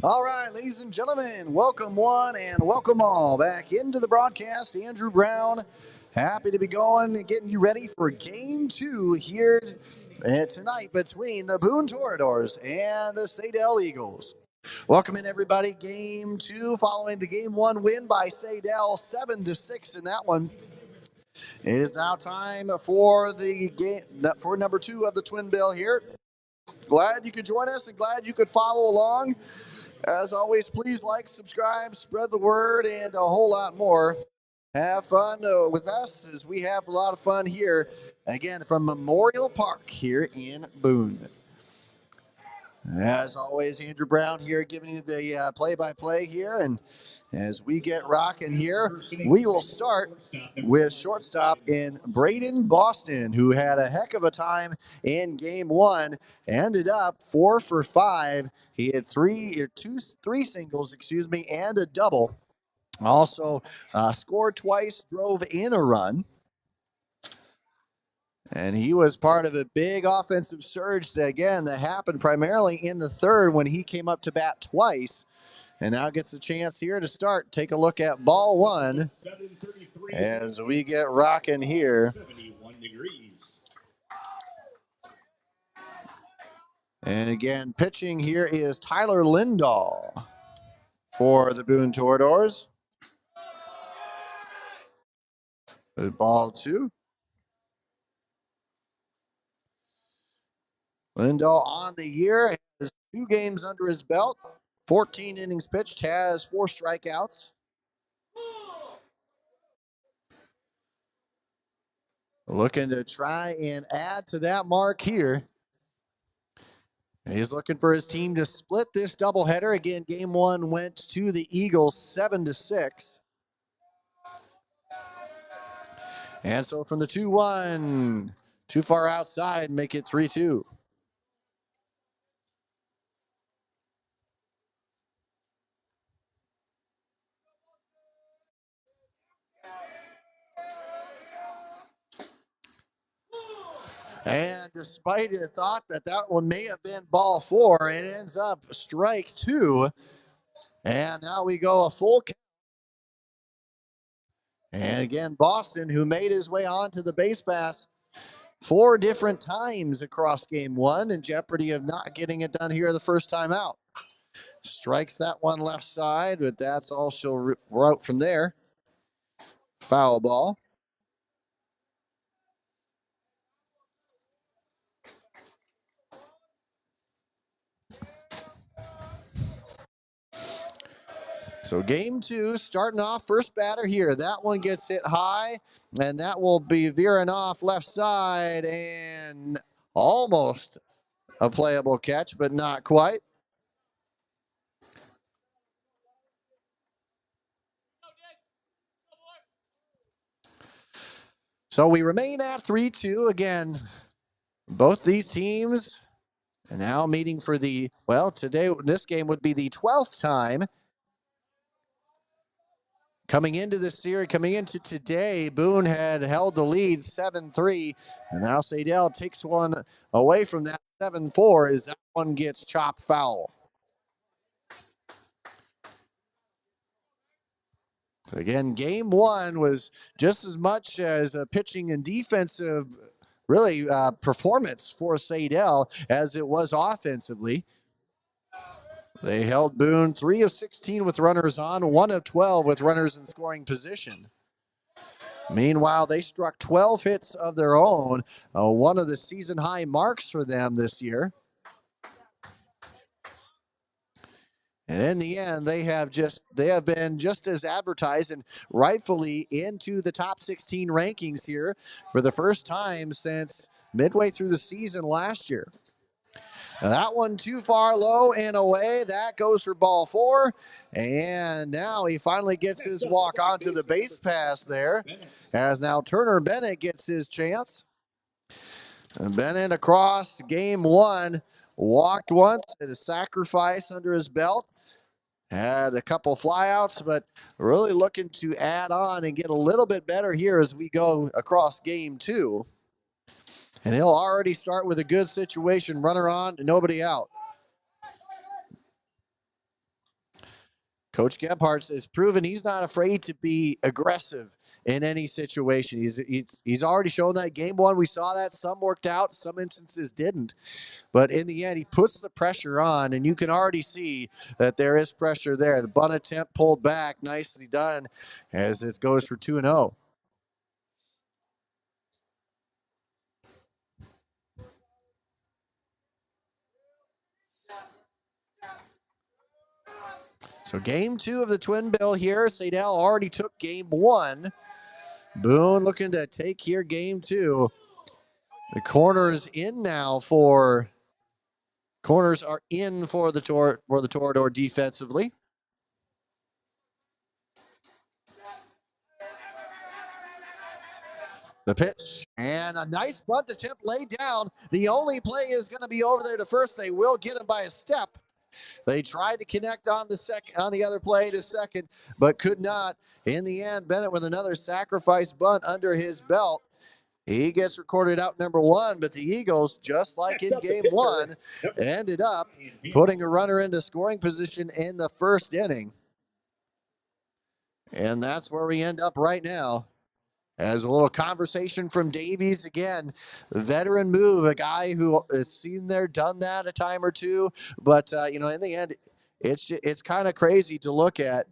All right, ladies and gentlemen, welcome one and welcome all back into the broadcast. Andrew Brown, happy to be going and getting you ready for game two here tonight between the Boone Toreadors and the Saydel Eagles. Welcome in everybody. Game two, following the game one win by Saydel, 7-6 in that one. It is now time for the game for number two of the twin bill here. Glad you could join us and glad you could follow along. As always, please like, subscribe, spread the word, and a whole lot more. Have fun with us as we have a lot of fun here, again, from Memorial Park here in Boone. As always, Andrew Brown here giving you the play-by-play here. And as we get rocking here, we will start with shortstop in Braden Boston, who had a heck of a time in game one. Ended up 4 for 5. He had three singles, and a double. Also scored twice, drove in a run. And he was part of a big offensive surge that happened primarily in the third when he came up to bat twice. And now gets a chance here to start. Take a look at ball one as we get rocking here. 71 degrees. And again, pitching here is Tyler Lindahl for the Boone Toreadors. Ball two. Lindahl on the year has 2 games under his belt, 14 innings pitched, has 4 strikeouts. Looking to try and add to that mark here. He's looking for his team to split this doubleheader. Again, game one went to the Eagles 7-6. And so from the 2-1, too far outside, make it 3-2. And despite a thought that one may have been ball 4, it ends up strike 2. And now we go a full count. And again, Boston, who made his way onto the base pass 4 different times across game one, in jeopardy of not getting it done here the first time out. Strikes that one left side, but that's all she'll route from there. Foul ball. So game two, starting off, first batter here. That one gets hit high, and that will be veering off left side, and almost a playable catch, but not quite. So we remain at 3-2. Again, both these teams are now meeting for today, this game would be the 12th time. Coming into today, Boone had held the lead 7-3, and now Saydel takes one away from that 7-4 as that one gets chopped foul. Again, game one was just as much as a pitching and defensive performance for Saydel as it was offensively. They held Boone 3 of 16 with runners on, 1 of 12 with runners in scoring position. Meanwhile, they struck 12 hits of their own, one of the season high marks for them this year. And in the end, they have been just as advertised and rightfully into the top 16 rankings here for the first time since midway through the season last year. Now that one too far low and away. That goes for ball 4. And now he finally gets his walk onto the base pass there. As now Turner Bennett gets his chance. And Bennett across game one. Walked once, had a sacrifice under his belt. Had a couple flyouts, but really looking to add on and get a little bit better here as we go across game two. And he'll already start with a good situation. Runner on, nobody out. Coach Gebhardt has proven he's not afraid to be aggressive in any situation. He's already shown that game one. We saw that some worked out, some instances didn't. But in the end, he puts the pressure on, and you can already see that there is pressure there. The bunt attempt pulled back, nicely done, as it goes for 2-0. So game two of the twin bill here. Saydel already took game one. Boone looking to take here game two. The corners in now for corners are in for the Torador defensively. The pitch and a nice bunt attempt laid down. The only play is going to be over there to first. They will get him by a step. They tried to connect on the other play to second, but could not. In the end, Bennett with another sacrifice bunt under his belt. He gets recorded out number one, but the Eagles, just like in game one, ended up putting a runner into scoring position in the first inning. And that's where we end up right now. As a little conversation from Davies again, veteran move, a guy who has seen there, done that a time or two, but in the end, it's kind of crazy to look at.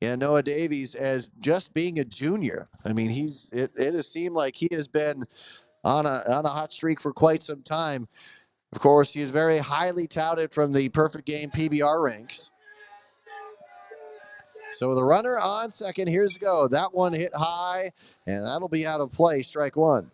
Noah Davies as just being a junior. I mean, it has seemed like he has been on a hot streak for quite some time. Of course, he is very highly touted from the Perfect Game PBR ranks. So the runner on second, here's the go. That one hit high, and that'll be out of play, strike one.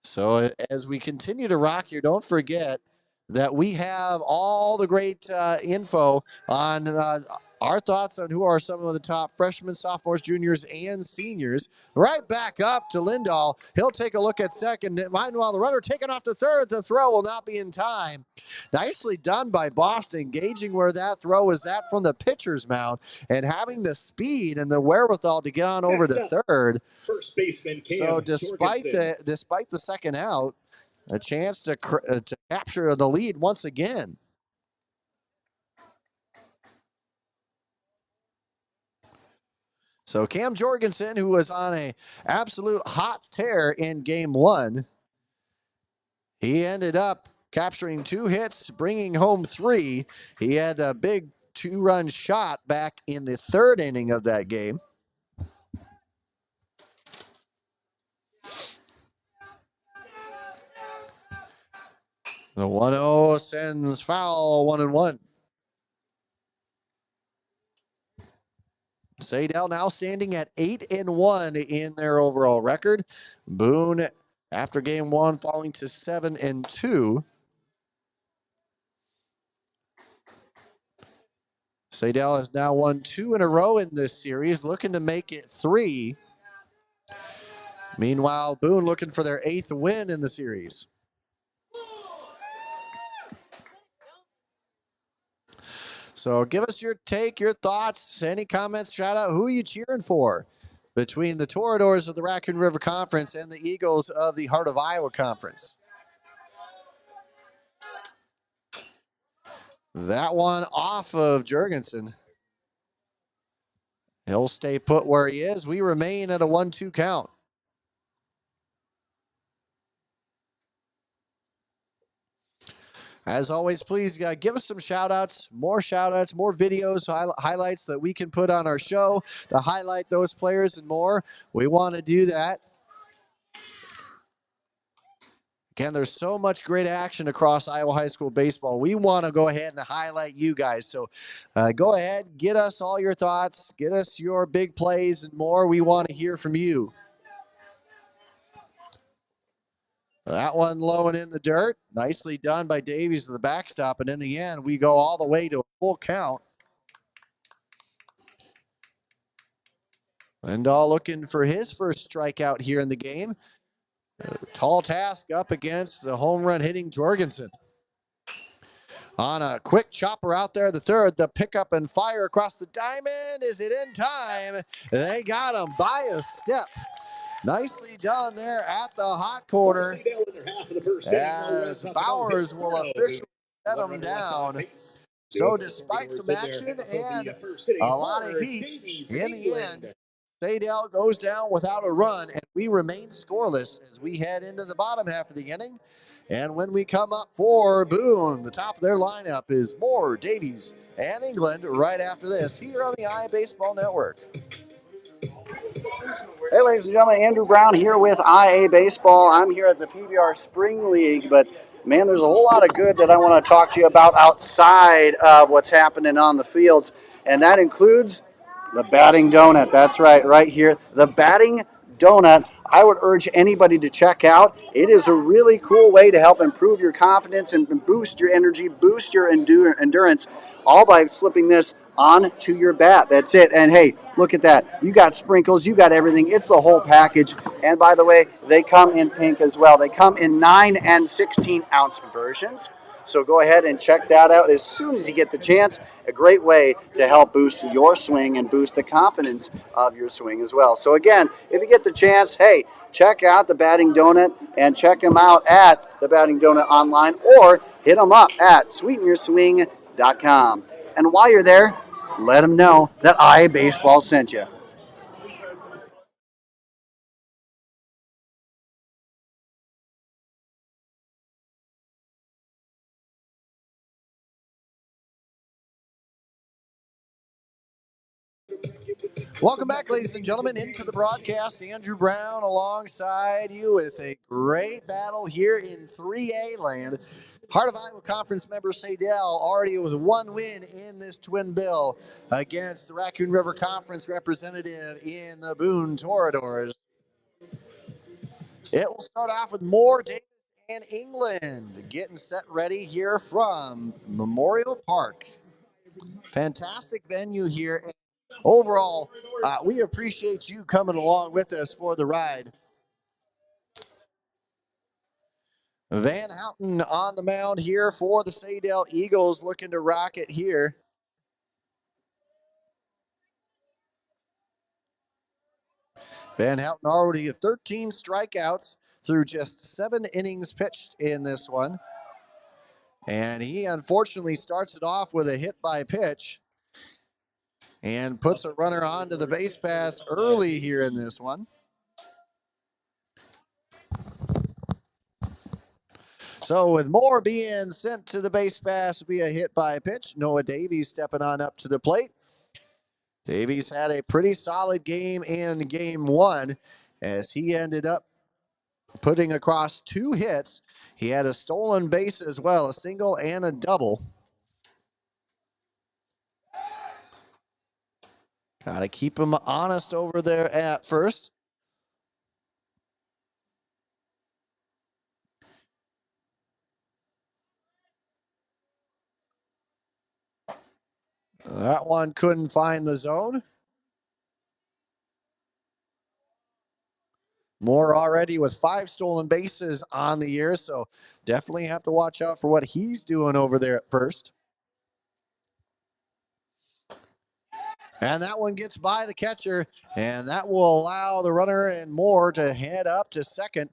So as we continue to rock here, don't forget that we have all the great info on our thoughts on who are some of the top freshmen, sophomores, juniors, and seniors. Right back up to Lindahl. He'll take a look at second. Meanwhile, the runner taken off to third. The throw will not be in time. Nicely done by Boston, gauging where that throw is at from the pitcher's mound and having the speed and the wherewithal to get on over to third. First baseman Cam So despite the second out, a chance to capture the lead once again. So Cam Jorgensen, who was on a absolute hot tear in game one, he ended up capturing 2 hits, bringing home 3. He had a big 2-run shot back in the third inning of that game. The 1-0 sends foul, 1-1. Saydel now standing at 8-1 in their overall record. Boone, after game one, falling to 7-2. Saydel has now won 2 in a row in this series, looking to make it 3. Meanwhile, Boone looking for their 8th win in the series. So give us your take, your thoughts, any comments, shout out. Who are you cheering for between the Toradors of the Raccoon River Conference and the Eagles of the Heart of Iowa Conference? That one off of Jorgensen. He'll stay put where he is. We remain at a 1-2 count. As always, please give us some shout-outs, more videos, highlights that we can put on our show to highlight those players and more. We want to do that. Again, there's so much great action across Iowa high school baseball. We want to go ahead and highlight you guys. So go ahead, get us all your thoughts, get us your big plays and more. We want to hear from you. That one low and in the dirt. Nicely done by Davies to the backstop. And in the end, we go all the way to a full count. Lindahl looking for his first strikeout here in the game. Tall task up against the home run hitting Jorgensen. On a quick chopper out there, the third, the pickup and fire across the diamond. Is it in time? They got him by a step. Nicely done there at the hot corner. first inning, no runs, as nothing, no Bowers hits, will no. officially set One him runner left on down. base. So despite some action and a lot of heat, in the end, Saydel goes down without a run, and we remain scoreless as we head into the bottom half of the inning. And when we come up for Boone, the top of their lineup is Moore, Davies, and England right after this here on the iBaseball Network. Hey, ladies and gentlemen, Andrew Brown here with IA Baseball. I'm here at the PBR Spring League, but man, there's a whole lot of good that I want to talk to you about outside of what's happening on the fields, and that includes the batting donut. That's right here. The batting donut, I would urge anybody to check out. It is a really cool way to help improve your confidence and boost your energy, boost your endurance, all by slipping this onto your bat. That's it. And hey, look at that. You got sprinkles, you got everything. It's the whole package. And by the way, they come in pink as well. They come in 9 and 16 ounce versions. So go ahead and check that out as soon as you get the chance. A great way to help boost your swing and boost the confidence of your swing as well. So again, if you get the chance, hey, check out the Batting Donut and check them out at the Batting Donut online or hit them up at sweetenyourswing.com. And while you're there, let them know that iBaseball sent you. Welcome back, ladies and gentlemen, into the broadcast. Andrew Brown alongside you with a great battle here in 3A land. Heart of Iowa Conference member Saydel already with one win in this twin bill against the Raccoon River Conference representative in the Boone Toreadors. It will start off with Moore, Davis, and England getting set ready here from Memorial Park. Fantastic venue here. And overall, we appreciate you coming along with us for the ride. Van Houten on the mound here for the Saydel Eagles, looking to rock it here. Van Houten already at 13 strikeouts through just 7 innings pitched in this one. And he unfortunately starts it off with a hit by pitch and puts a runner onto the base pass early here in this one. So with Moore being sent to the base pass via hit by pitch, Noah Davies stepping on up to the plate. Davies had a pretty solid game in game one as he ended up putting across 2 hits. He had a stolen base as well, a single and a double. Got to keep him honest over there at first. That one couldn't find the zone. Moore already with 5 stolen bases on the year, so definitely have to watch out for what he's doing over there at first. And that one gets by the catcher, and that will allow the runner and Moore to head up to second.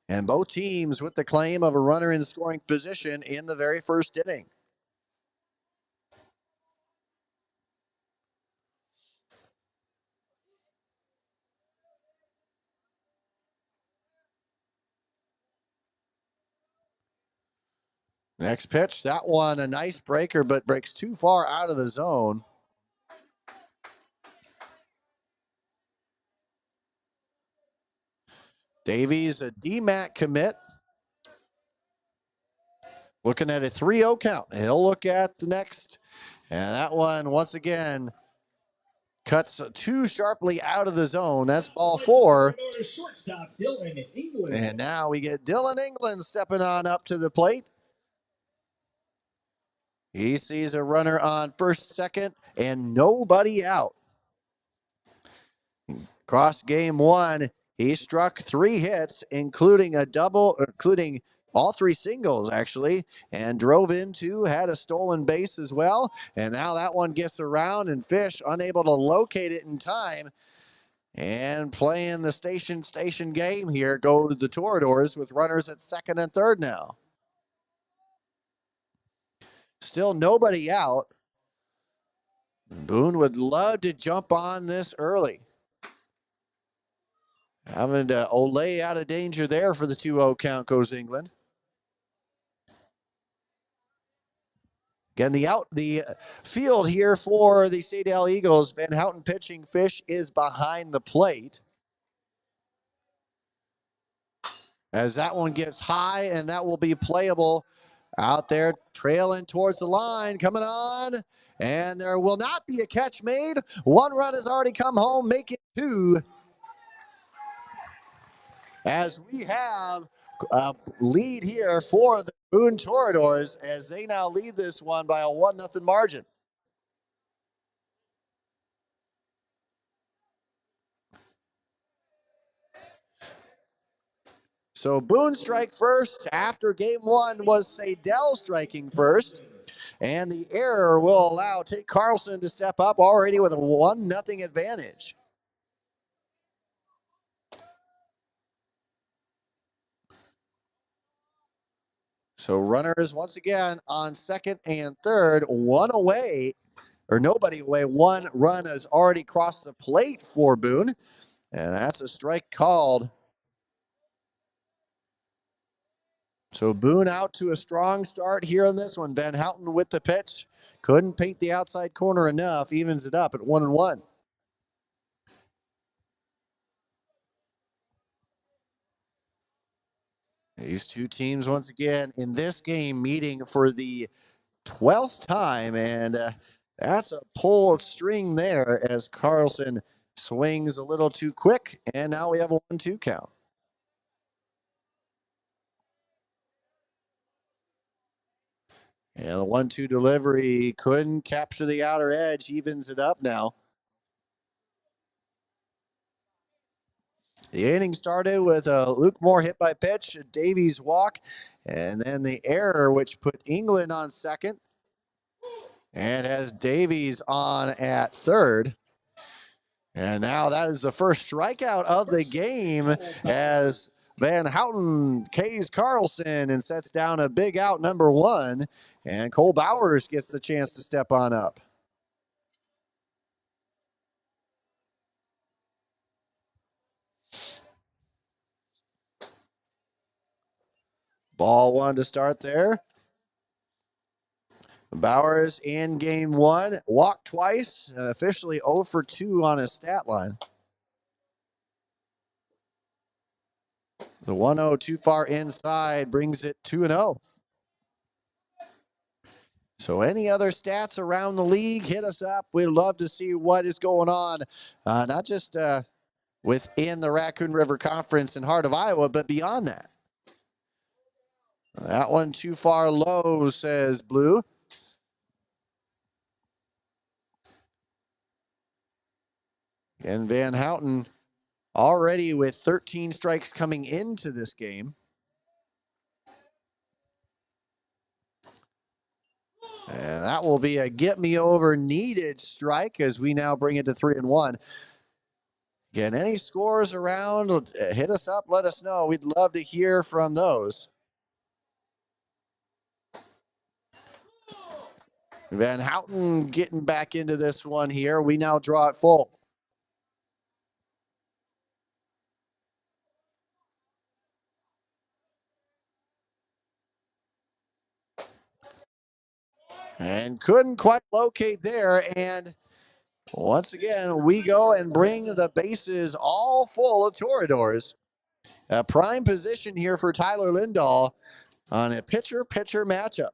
And both teams with the claim of a runner in scoring position in the very first inning. Next pitch, that one a nice breaker, but breaks too far out of the zone. Davies, a DMAC commit. Looking at a 3-0 count. He'll look at the next. And that one, once again, cuts too sharply out of the zone. That's ball 4. And now we get Dylan England stepping on up to the plate. He sees a runner on first, second, and nobody out. Across game one, he struck 3 hits, including a double, including all 3 singles, actually, and drove into, had a stolen base as well. And now that one gets around, and Fish, unable to locate it in time, And playing the station game here go the Toreadors with runners at second and third now. Still nobody out. Boone would love to jump on this early. Having to Olay out of danger there for the 2-0 count goes England. Again, the field here for the Saydel Eagles. Van Houten pitching, Fish is behind the plate. As that one gets high, and that will be playable out there, trailing towards the line, coming on, and there will not be a catch made. One run has already come home, making two. As we have a lead here for the Boone Toreadors, as they now lead this one by a 1-0 margin. So Boone strike first. After game one was Saydel striking first. And the error will allow Tate Carlson to step up already with a 1-0 advantage. So runners once again on second and third, one away, or nobody away. One run has already crossed the plate for Boone. And that's a strike called. So Boone out to a strong start here on this one. Van Houten with the pitch. Couldn't paint the outside corner enough. Evens it up at 1-1. These two teams once again in this game meeting for the 12th time. And that's a pulled string there as Carlson swings a little too quick. And now we have a 1-2 count. And the 1-2 delivery couldn't capture the outer edge. Evens it up now. The inning started with a Luke Moore hit by pitch, a Davies walk, and then the error, which put England on second and has Davies on at third. And now that is the first strikeout of the game as Van Houten K's Carlson and sets down a big out number one. And Cole Bowers gets the chance to step on up. Ball one to start there. Bowers in game one, walked twice, officially 0 for 2 on his stat line. The 1-0 too far inside brings it 2-0. So any other stats around the league, hit us up. We'd love to see what is going on, not just within the Raccoon River Conference and heart of Iowa, but beyond that. That one too far low, says Blue. And Van Houten already with 13 strikes coming into this game. And that will be a get me over needed strike as we now bring it to 3-1. Again, any scores around, hit us up, let us know. We'd love to hear from those. Van Houten getting back into this one here. We now draw it full. And couldn't quite locate there. And once again, we go and bring the bases all full of Toreadors. A prime position here for Tyler Lindahl on a pitcher-pitcher matchup.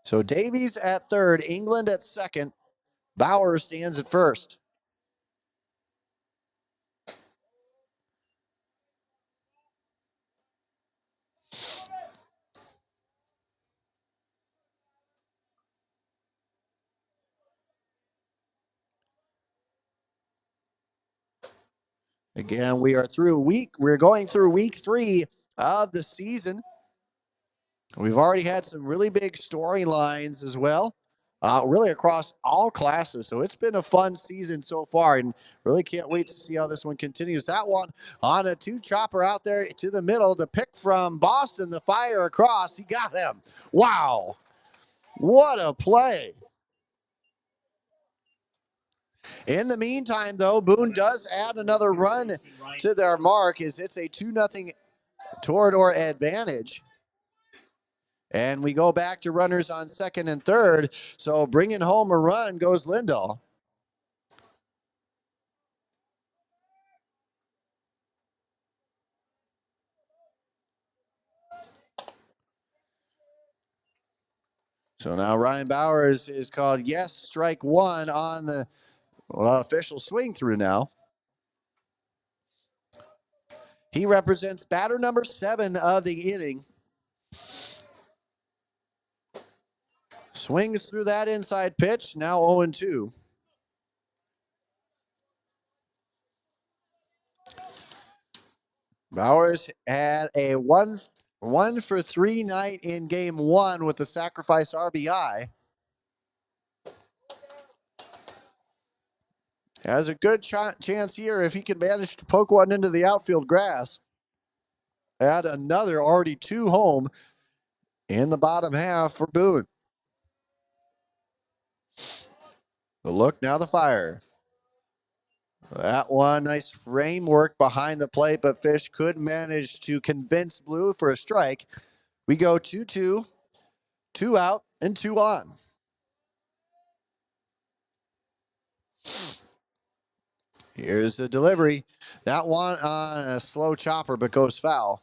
So Davies at third, England at second, Bauer stands at first. Again, we're going through week 3 of the season. We've already had some really big storylines as well, really across all classes. So it's been a fun season so far, and really can't wait to see how this one continues. That one on a two-chopper out there to the middle. The pick from Boston, the fire across. He got him. Wow. What a play. In the meantime, though, Boone does add another run to their mark as it's a 2-0 Torador advantage. And we go back to runners on second and third. So bringing home a run goes Lindahl. So now Ryan Bowers is called yes, strike one on the official swing through now. He represents batter number 7 of the inning. Swings through that inside pitch, now 0-2. Bowers had a 1-for-3 night in game 1 with the sacrifice RBI. Has a good chance here if he can manage to poke one into the outfield grass. Add another, already 2 home in the bottom half for Boone. The look, now the fire. That one, nice framework behind the plate, but Fish could manage to convince Blue for a strike. We go 2-2, 2 out, and 2 on. Here's the delivery. That one on a slow chopper, but goes foul.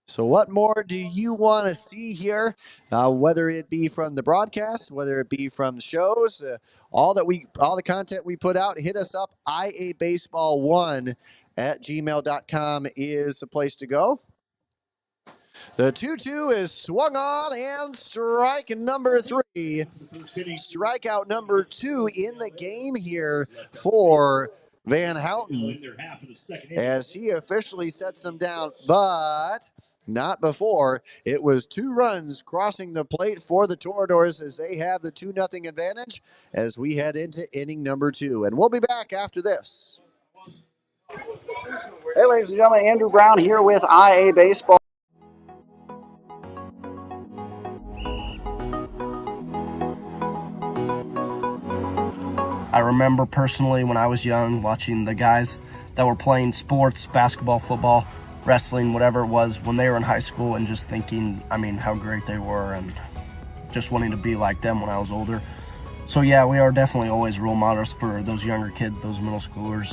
So what more do you want to see here? Whether it be from the broadcast, whether it be from the shows, all the content we put out, hit us up. iabaseball1@gmail.com is the place to go. The 2-2 is swung on and strike number 3. Strikeout number 2 in the game here for Van Houten as he officially sets them down, but not before. It was 2 runs crossing the plate for the Toradors as they have the 2-0 advantage as we head into inning number 2. And we'll be back after this. Hey, ladies and gentlemen, Andrew Brown here with IA Baseball. I remember personally when I was young watching the guys that were playing sports, basketball, football, wrestling, whatever it was, when they were in high school and just thinking, how great they were and just wanting to be like them when I was older. So yeah, we are definitely always role models for those younger kids, those middle schoolers.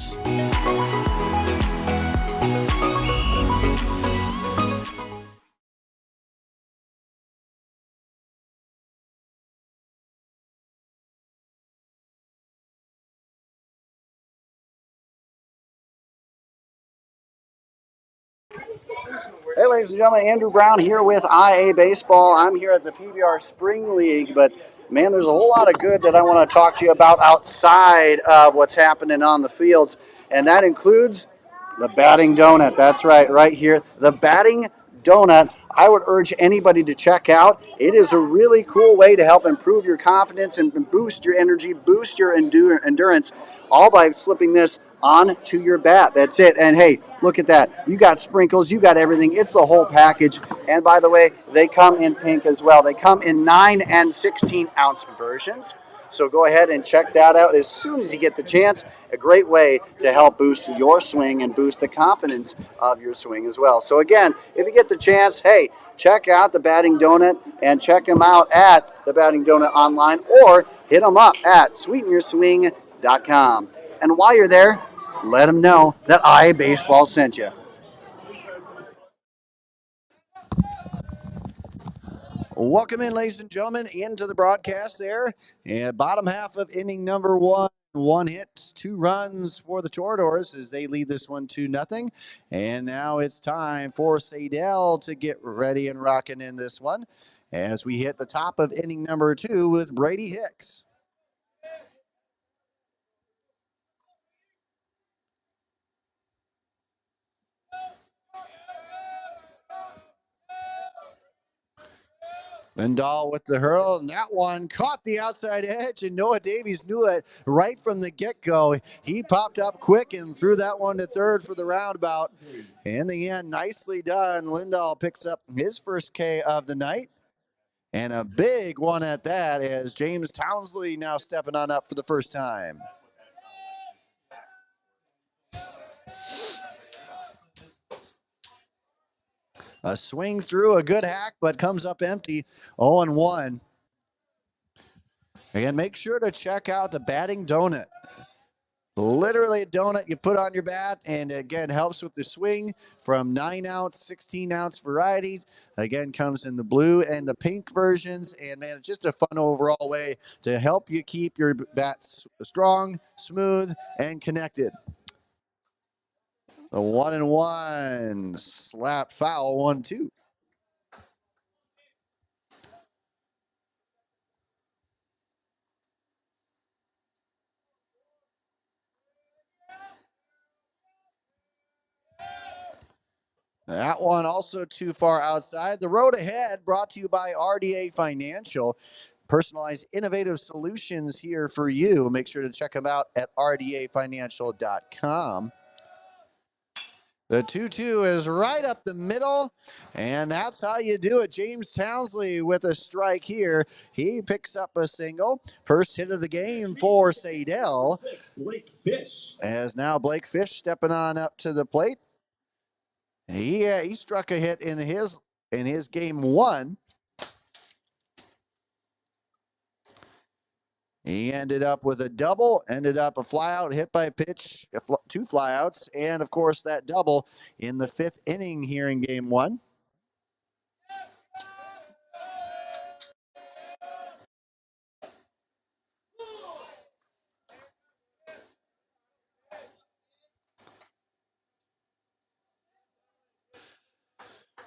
Hey, ladies and gentlemen, Andrew Brown here with IA Baseball. I'm here at the PBR Spring League, but man, there's a whole lot of good that I want to talk to you about outside of what's happening on the fields, and that includes the batting donut. That's right here. The batting donut, I would urge anybody to check out. It is a really cool way to help improve your confidence and boost your energy, boost your endurance, all by slipping this onto your bat. That's it. And hey, look at that. You got sprinkles, you got everything. It's the whole package. And by the way, they come in pink as well. They come in 9 and 16 ounce versions. So go ahead and check that out as soon as you get the chance. A great way to help boost your swing and boost the confidence of your swing as well. So again, if you get the chance, hey, check out the Batting Donut and check them out at the Batting Donut online or hit them up at sweetenyourswing.com. And while you're there, let them know that IA Baseball sent you. Welcome in, ladies and gentlemen, into the broadcast there. And bottom half of inning number 1. 1 hit, 2 runs for the Toradors as they lead this one 2-0. And now it's time for Saydel to get ready and rocking in this one as we hit the top of inning number 2 with Brady Hicks. Lindahl with the hurl, and that one caught the outside edge, and Noah Davies knew it right from the get-go. He popped up quick and threw that one to third for the roundabout. In the end, nicely done. Lindahl picks up his first K of the night, and a big one at that, as James Townsley now stepping on up for the first time. A swing through, a good hack, but comes up empty, 0-1. Again, make sure to check out the batting donut. Literally a donut you put on your bat, and again, helps with the swing from 9-ounce, 16-ounce varieties. Again, comes in the blue and the pink versions, and man, it's just a fun overall way to help you keep your bats strong, smooth, and connected. The 1-1, slap foul, 1-2. That one also too far outside. The road ahead brought to you by RDA Financial. Personalized innovative solutions here for you. Make sure to check them out at rdafinancial.com. The 2-2 is right up the middle, and that's how you do it. James Townsley with a strike here. He picks up a single. First hit of the game for Saydel. Blake Fish. As now Blake Fish stepping on up to the plate. He struck a hit in his game one. He ended up with a double, ended up a flyout, hit by a pitch, two flyouts, and of course that double in the fifth inning here in game one.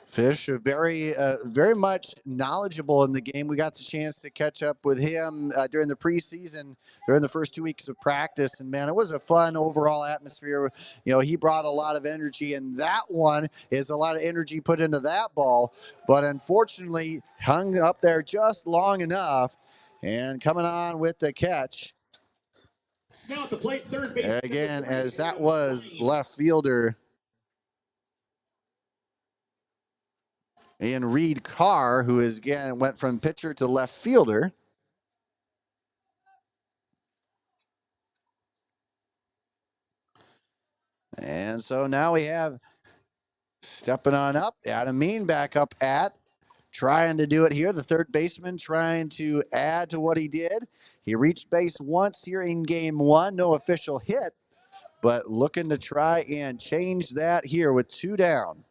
Fish, very much knowledgeable in the game. We got the chance to catch up with him during the preseason, during the first 2 weeks of practice, and man, it was a fun overall atmosphere. You know, he brought a lot of energy, and that one is a lot of energy put into that ball, but unfortunately hung up there just long enough, and coming on with the catch. Now at the plate, third base. Again, as that was left fielder and Reed Carr, who is again went from pitcher to left fielder. And so now we have stepping on up, Adam Mean back up at, trying to do it here. The third baseman trying to add to what he did. He reached base once here in game one, no official hit, but looking to try and change that here with two down.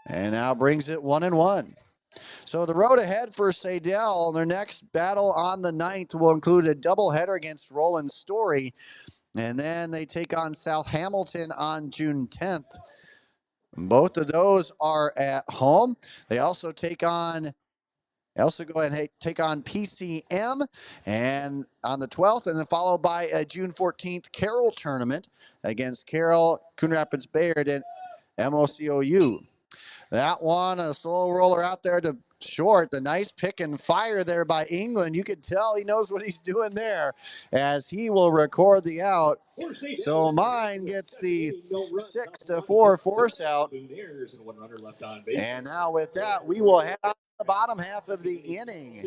And now brings it 1-1. So the road ahead for Saydel, their next battle on the 9th will include a doubleheader against Roland Story. And then they take on South Hamilton on June 10th. Both of those are at home. They also go ahead and take on PCM and on the 12th, and then followed by a June 14th Carroll tournament against Carroll, Coon Rapids Bayard, and MOCOU. That one, a slow roller out there to short. The nice pick and fire there by England. You could tell he knows what he's doing there as he will record the out. So mine gets the 6-4 force out. And now with that, we will head out to the bottom half of the inning.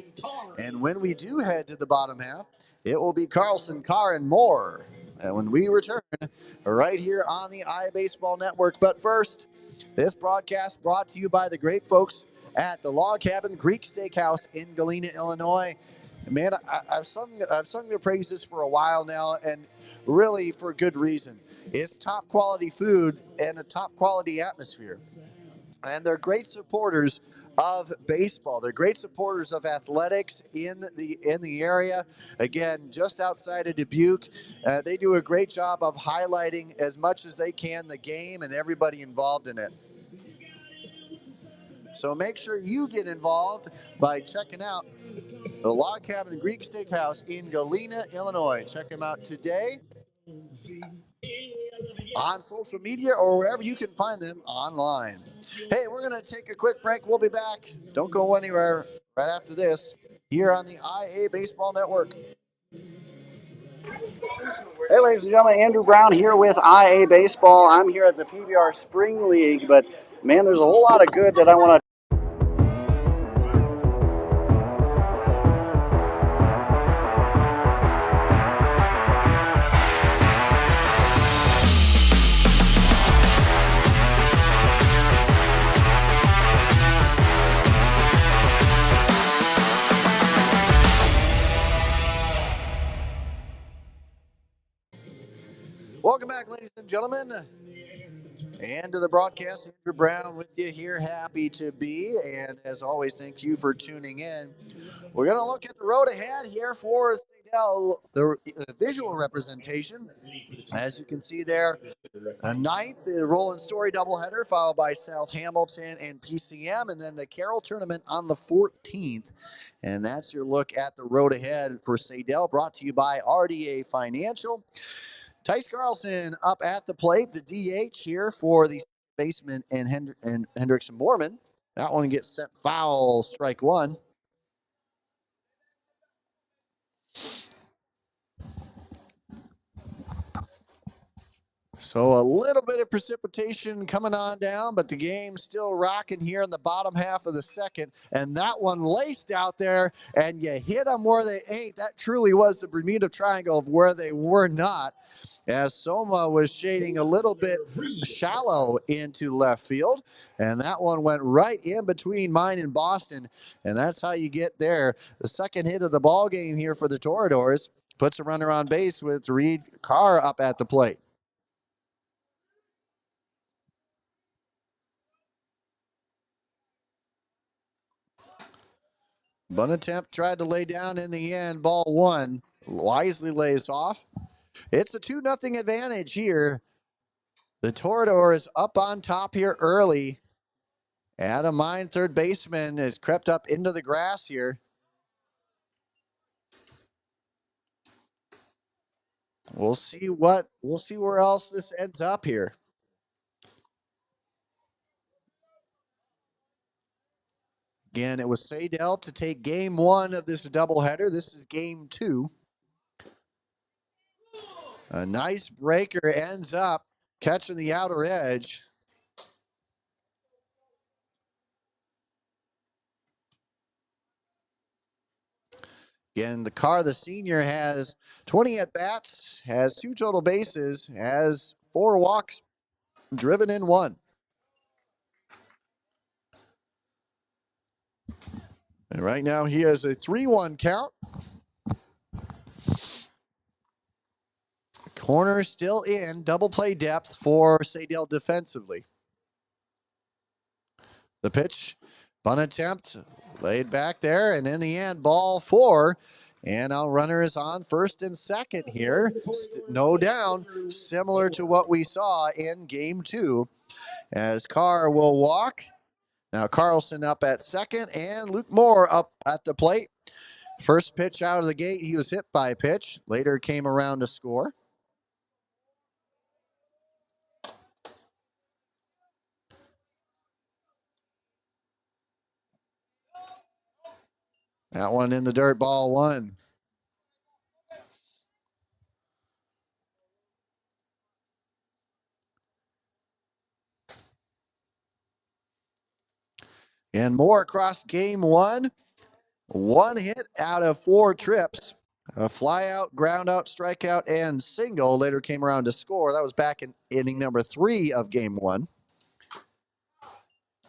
And when we do head to the bottom half, it will be Carlson, Carr, and more. And when we return right here on the iBaseball Network. But first, this broadcast brought to you by the great folks at the Log Cabin Greek Steakhouse in Galena, Illinois. Man, I've sung their praises for a while now, and really for good reason. It's top quality food and a top quality atmosphere. And they're great supporters of baseball. They're great supporters of athletics in the area. Again, just outside of Dubuque, they do a great job of highlighting as much as they can the game and everybody involved in it. So make sure you get involved by checking out the Log Cabin Greek Steakhouse in Galena, Illinois. Check them out today on social media or wherever you can find them online. Hey, we're going to take a quick break. We'll be back. Don't go anywhere right after this here on the IA Baseball Network. Hey, ladies and gentlemen, Andrew Brown here with IA Baseball. I'm here at the PBR Spring League, but man, there's a whole lot of good that I want to. Welcome back, ladies and gentlemen, and to the broadcast. Andrew Brown with you here. Happy to be, and as always, thank you for tuning in. We're going to look at the road ahead here for Saydel, the visual representation. As you can see there, a ninth, the Roland Story doubleheader, followed by South Hamilton and PCM, and then the Carroll tournament on the 14th. And that's your look at the road ahead for Saydel, brought to you by RDA Financial. Tice Carlson up at the plate, the DH here for the baseman and Hendrickson Mormon. That one gets sent foul, strike one. So a little bit of precipitation coming on down, but the game's still rocking here in the bottom half of the second. And that one laced out there, and you hit them where they ain't. That truly was the Bermuda Triangle of where they were not, as Soma was shading a little bit shallow into left field. And that one went right in between mine and Boston. And that's how you get there. The second hit of the ball game here for the Toreadors puts a runner on base with Reed Carr up at the plate. Bonattemp tried to lay down in the end. Ball one. Wisely lays off. It's a 2-0 advantage here. The Toreador is up on top here early. Adam Mine, third baseman, has crept up into the grass here. We'll see where else this ends up here. Again, it was Saydel to take game one of this doubleheader. This is game two. A nice breaker ends up catching the outer edge. Again, the Carr, the senior, has 20 at-bats, has 2 total bases, has 4 walks, driven in 1. And right now he has a 3-1 count. Corner still in, double play depth for Saydel defensively. The pitch, bunt attempt, laid back there, and in the end, ball 4. And now runner is on first and second here. No down, similar to what we saw in game 2. As Carr will walk. Now Carlson up at second, and Luke Moore up at the plate. First pitch out of the gate, he was hit by a pitch. Later came around to score. That one in the dirt, ball 1. And Moore across game 1. 1 hit out of 4 trips. A fly out, ground out, strikeout, and single. Later came around to score. That was back in inning number 3 of game 1.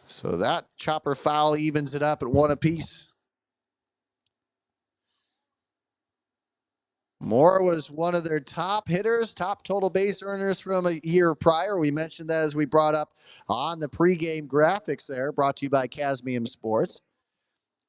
So that chopper foul evens it up at 1 apiece. Moore was one of their top hitters, top total base earners from a year prior. We mentioned that as we brought up on the pregame graphics there, brought to you by Casmium Sports.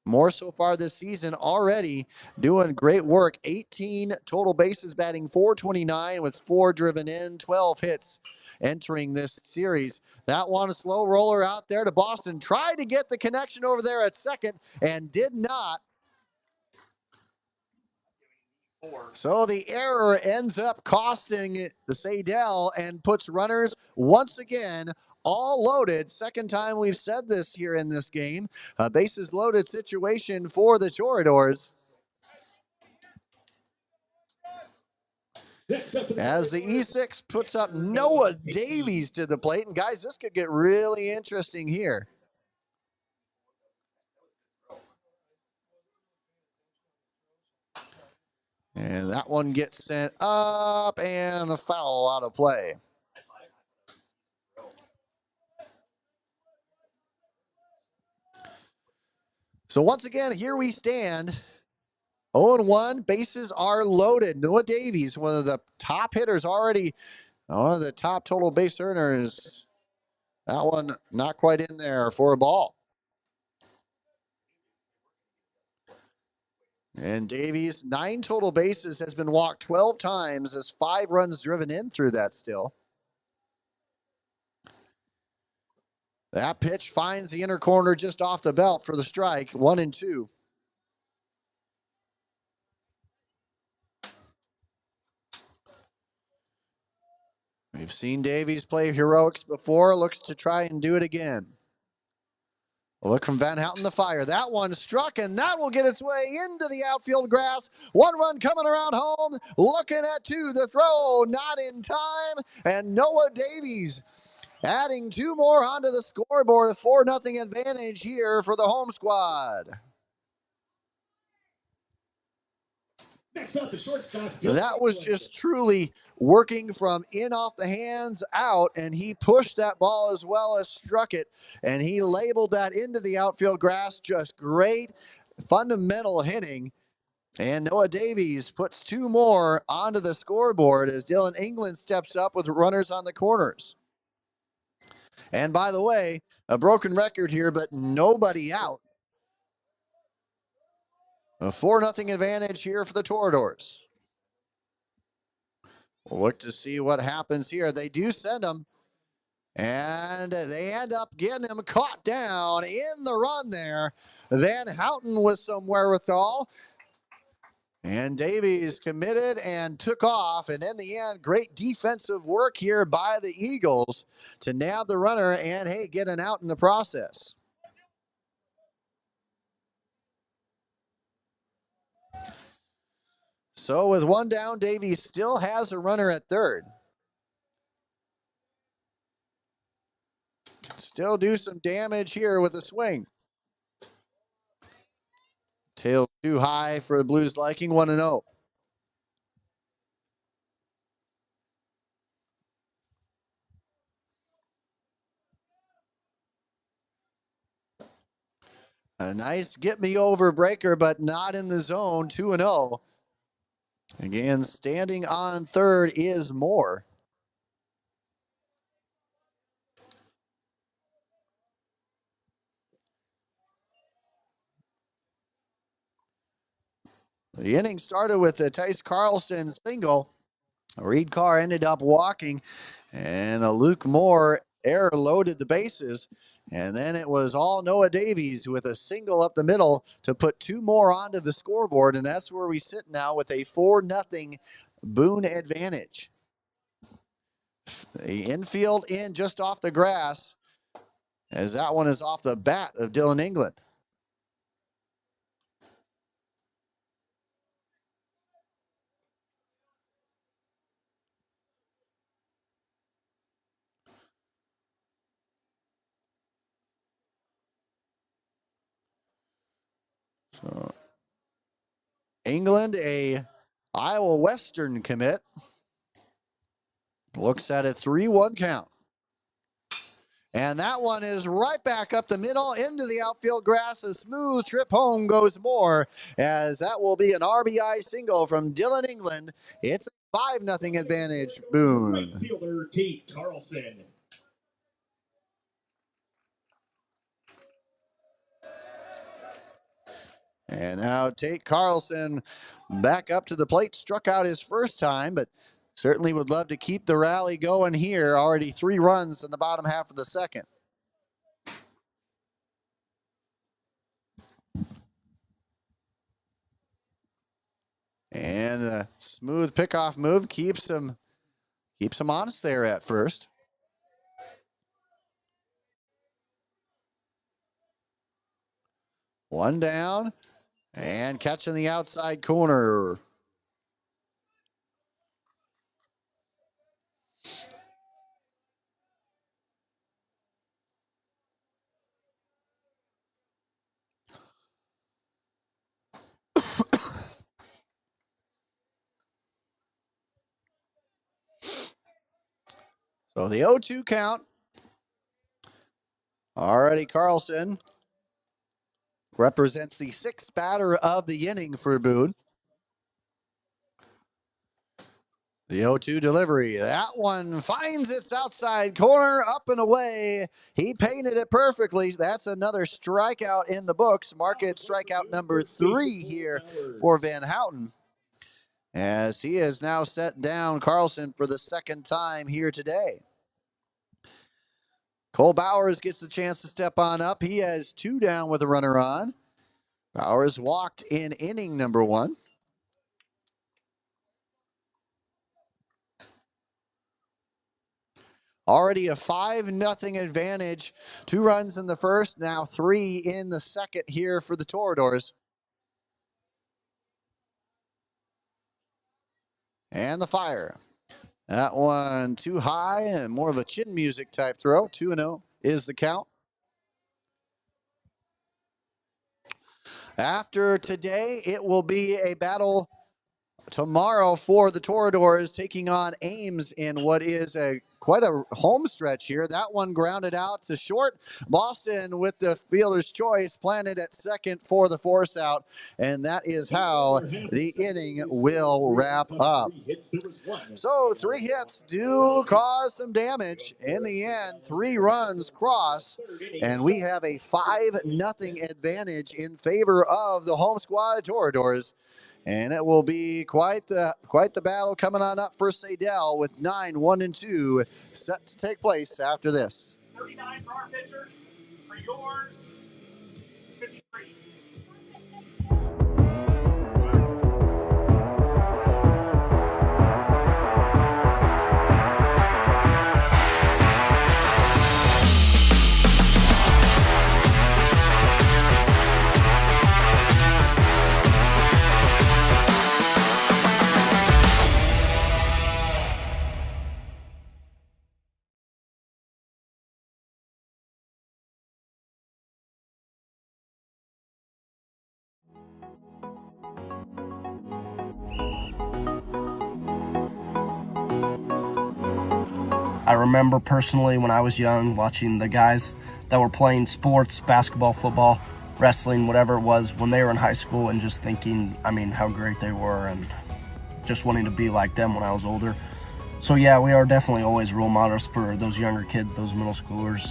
Moore so far this season already doing great work. 18 total bases, batting .429 with 4 driven in, 12 hits entering this series. That one, a slow roller out there to Boston. Tried to get the connection over there at second and did not. So the error ends up costing the Saydel and puts runners once again all loaded. Second time we've said this here in this game. A bases loaded situation for the Toreadors. As the E6 puts up Noah Davies to the plate. And guys, this could get really interesting here. And that one gets sent up and the foul out of play. So once again, here we stand. 0-1, bases are loaded. Noah Davies, one of the top hitters already, one of the top total base earners. That one not quite in there for a ball. And Davies, 9 total bases, has been walked 12 times, has 5 runs driven in through that still. That pitch finds the inner corner just off the belt for the strike, 1-2. We've seen Davies play heroics before, looks to try and do it again. A look from Van Houten, the fire. That one struck, and that will get its way into the outfield grass. 1 run coming around home. Looking at 2. The throw, not in time. And Noah Davies adding 2 more onto the scoreboard. 4-0 advantage here for the home squad. Next up, the shortstop. That was just truly working from in off the hands out, and he pushed that ball as well as struck it, and he labeled that into the outfield grass. Just great fundamental hitting. And Noah Davies puts 2 more onto the scoreboard as Dylan England steps up with runners on the corners. And by the way, a broken record here, but nobody out. A 4-0 advantage here for the Toreadors. We'll look to see what happens here. They do send him, and they end up getting him caught down in the run there. Van Houten with some wherewithal. And Davies committed and took off. And in the end, great defensive work here by the Eagles to nab the runner and, hey, get an out in the process. So with 1 down, Davies still has a runner at third. Can still do some damage here with a swing. Tail too high for the Blues' liking, 1-0. A nice get-me-over breaker, but not in the zone, 2-0. Again, standing on third is Moore. The inning started with a Tice Carlson single. Reed Carr ended up walking, and a Luke Moore error loaded the bases. And then it was all Noah Davies with a single up the middle to put 2 more onto the scoreboard, and that's where we sit now with a 4-0 Boone advantage. The infield in just off the grass, as that one is off the bat of Dylan England. So England, a Iowa Western commit, looks at a 3-1 count. And that one is right back up the middle into the outfield grass. A smooth trip home goes Moore, as that will be an RBI single from Dylan England. It's a 5-0 advantage, Boone. Right fielder Tate Carlson. And now Tate Carlson back up to the plate. Struck out his first time, but certainly would love to keep the rally going here. Already 3 runs in the bottom half of the second. And a smooth pickoff move keeps him honest there at first. One down and catching the outside corner. So the 0-2 count. Already Carlson represents the sixth batter of the inning for Boone. The 0-2 delivery. That one finds its outside corner, up and away. He painted it perfectly. That's another strikeout in the books. Mark it strikeout number 3 here for Van Houten, as he has now set down Carlson for the second time here today. Cole Bowers gets the chance to step on up. He has 2 down with a runner on. Bowers walked in inning number 1. Already a 5-0 advantage. 2 runs in the first, now 3 in the second here for the Toreadors. And the fire. That one too high and more of a chin music type throw. 2-0 is the count. After today, it will be a battle tomorrow for the Toreadors, taking on Ames in what is quite a home stretch here. That one grounded out to short. Boston with the fielder's choice planted at second for the force out, and that is how the inning will wrap up. So 3 hits do cause some damage. In the end, 3 runs cross, and we have a 5-0 advantage in favor of the home squad Toreadors. And it will be quite the battle coming on up for Saydel, with 9-1-2 set to take place after this. 39 for our pitchers. For yours, 53. I remember personally when I was young watching the guys that were playing sports, basketball, football, wrestling, whatever it was, when they were in high school, and just thinking, I mean, how great they were, and just wanting to be like them when I was older. So yeah, we are definitely always role models for those younger kids, those middle schoolers.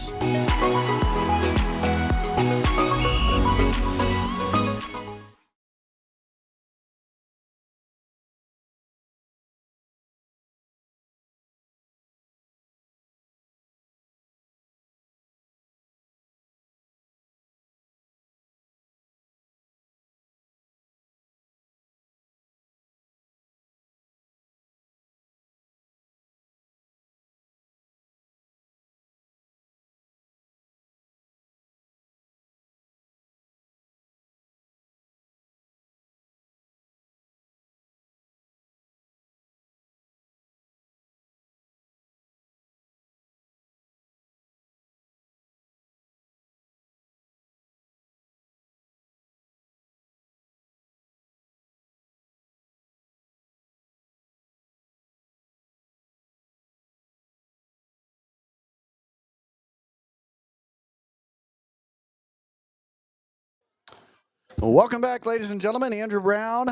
Welcome back, ladies and gentlemen. Andrew Brown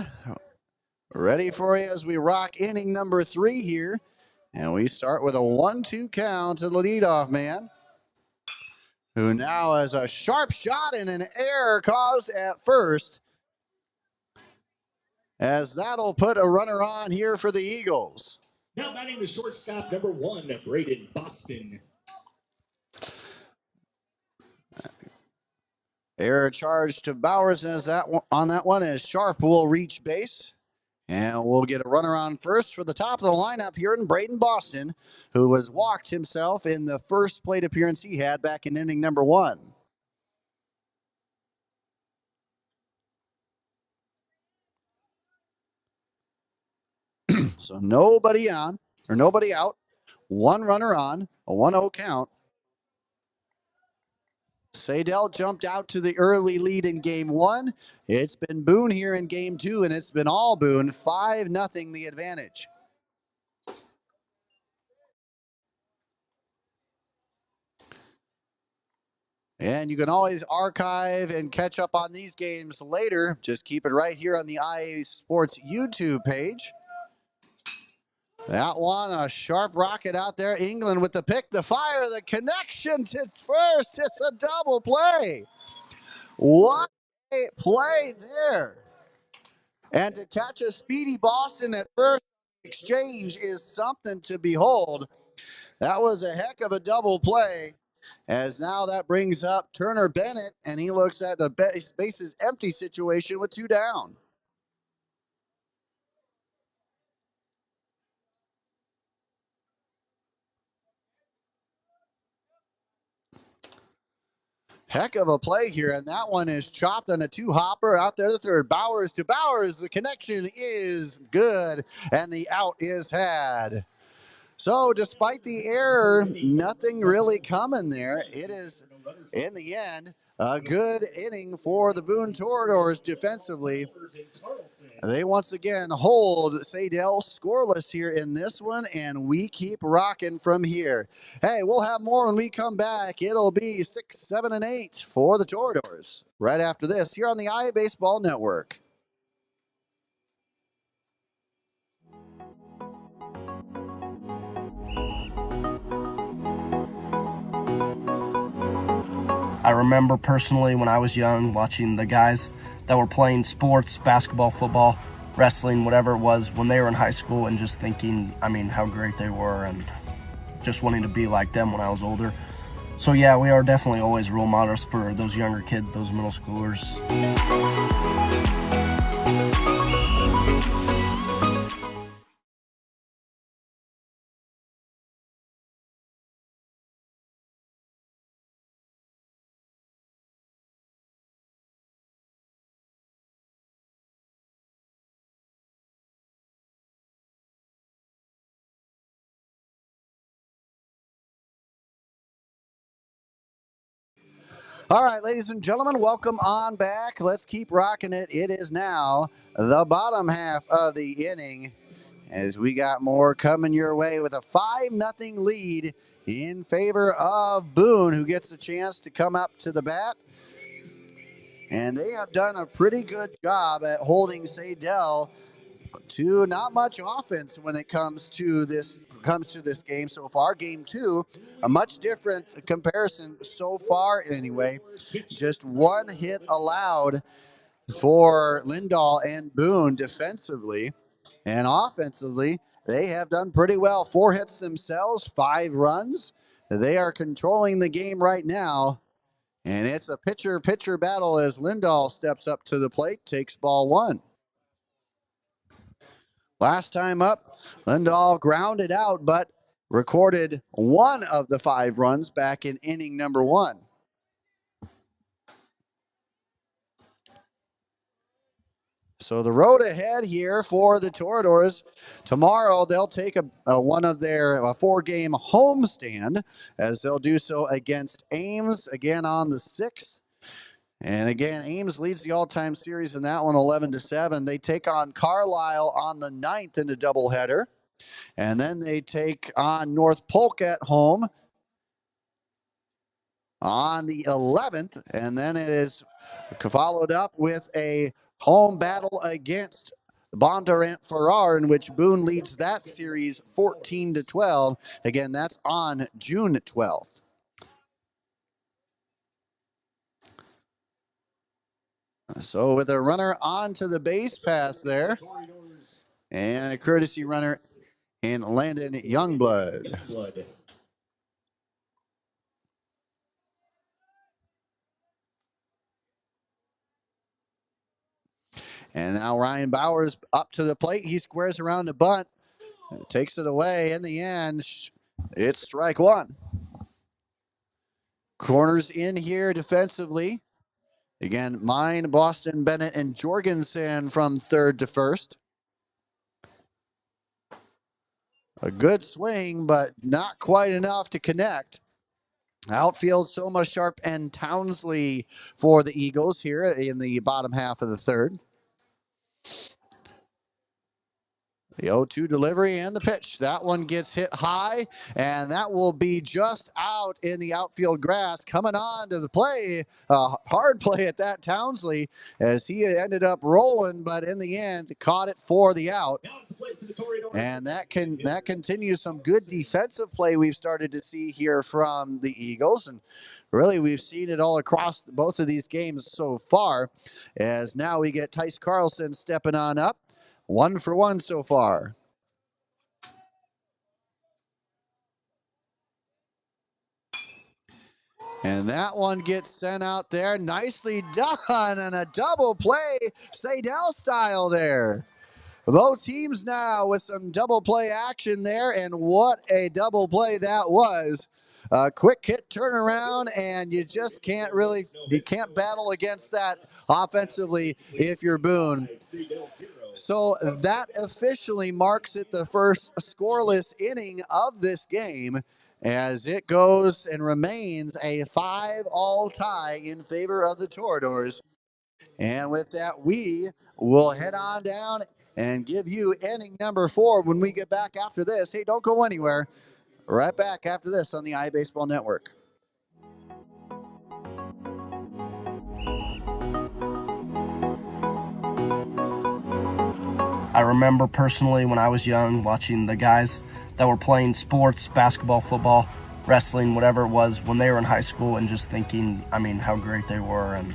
ready for you as we rock inning number 3 here. And we start with a 1-2 count to the leadoff man, who now has a sharp shot and an error caused at first, as that'll put a runner on here for the Eagles. Now batting the shortstop, number 1, Braden Boston. Error charge to Bowers, as that on that one, as Sharp will reach base. And we'll get a runner on first for the top of the lineup here in Braden Boston, who was walked himself in the first plate appearance he had back in inning number 1. So nobody on, or nobody out. One runner on, a 1-0 count. Saydel jumped out to the early lead in game one. It's been Boone here in game two, and it's been all Boone. 5-0 the advantage. And you can always archive and catch up on these games later. Just keep it right here on the IA Sports YouTube page. That one, a sharp rocket out there. England with the pick, the fire, the connection to first. It's a double play. What a play there. And to catch a speedy Boston at first exchange is something to behold. That was a heck of a double play. As now that brings up Turner Bennett, and he looks at the bases empty situation with 2 down. Heck of a play here, and that one is chopped on a 2-hopper out there. The third, Bowers to Bowers. The connection is good, and the out is had. So despite the error, nothing really coming there. It is, in the end, a good inning for the Boone Toradors defensively. They once again hold Saydel scoreless here in this one, and we keep rocking from here. Hey, we'll have more when we come back. It'll be 6, 7, and 8 for the Toradors right after this here on the IA Baseball Network. I remember personally when I was young watching the guys that were playing sports, basketball, football, wrestling, whatever it was, when they were in high school, and just thinking, I mean, how great they were, and just wanting to be like them when I was older. So yeah, we are definitely always role models for those younger kids, those middle schoolers. All right, ladies and gentlemen, welcome on back. Let's keep rocking it. It is now the bottom half of the inning as we got more coming your way with a 5-0 lead in favor of Boone, who gets a chance to come up to the bat. And they have done a pretty good job at holding Saydel to not much offense when it comes to this game so far. Game two, a much different comparison so far anyway. Just one hit allowed for Lindahl and Boone defensively, and offensively they have done pretty well. 4 hits themselves, 5 runs. They are controlling the game right now, and it's a pitcher-pitcher battle as Lindahl steps up to the plate, takes ball 1. Last time up, Lindahl grounded out, but recorded 1 of the 5 runs back in inning number 1. So the road ahead here for the Toradors. Tomorrow they'll take one of their 4-game homestand, as they'll do so against Ames again on the 6th. And again, Ames leads the all-time series in that one 11-7. They take on Carlisle on the 9th in a doubleheader. And then they take on North Polk at home on the 11th. And then it is followed up with a home battle against Bondurant Farrar, in which Boone leads that series 14-12. Again, that's on June 12th. So with a runner onto the base pass there, and a courtesy runner in Landon Youngblood. And now Ryan Bowers up to the plate. He squares around the bunt, takes it away. In the end, it's strike 1. Corners in here defensively. Again, Mine, Boston, Bennett, and Jorgensen from third to first. A good swing, but not quite enough to connect. Outfield, Soma, Sharp, and Townsley for the Eagles here in the bottom half of the third. The 0-2 delivery and the pitch. That one gets hit high, and that will be just out in the outfield grass. Coming on to the play, hard play at that, Townsley, as he ended up rolling, but in the end, caught it for the out. And that continues some good defensive play we've started to see here from the Eagles. And really, we've seen it all across both of these games so far, as now we get Tice Carlson stepping on up. 1 for 1 so far. And that one gets sent out there. Nicely done, and a double play, Saydel style there. Both teams now with some double play action there, and what a double play that was. A quick hit turnaround, and you just can't battle against that offensively if you're Boone. So that officially marks it the first scoreless inning of this game, as it goes and remains a 5-all tie in favor of the Toreadors. And with that, we will head on down and give you inning number 4 when we get back after this. Hey, don't go anywhere. Right back after this on the iBaseball Network. I remember personally when I was young watching the guys that were playing sports, basketball, football, wrestling, whatever it was, when they were in high school, and just thinking, I mean, how great they were, and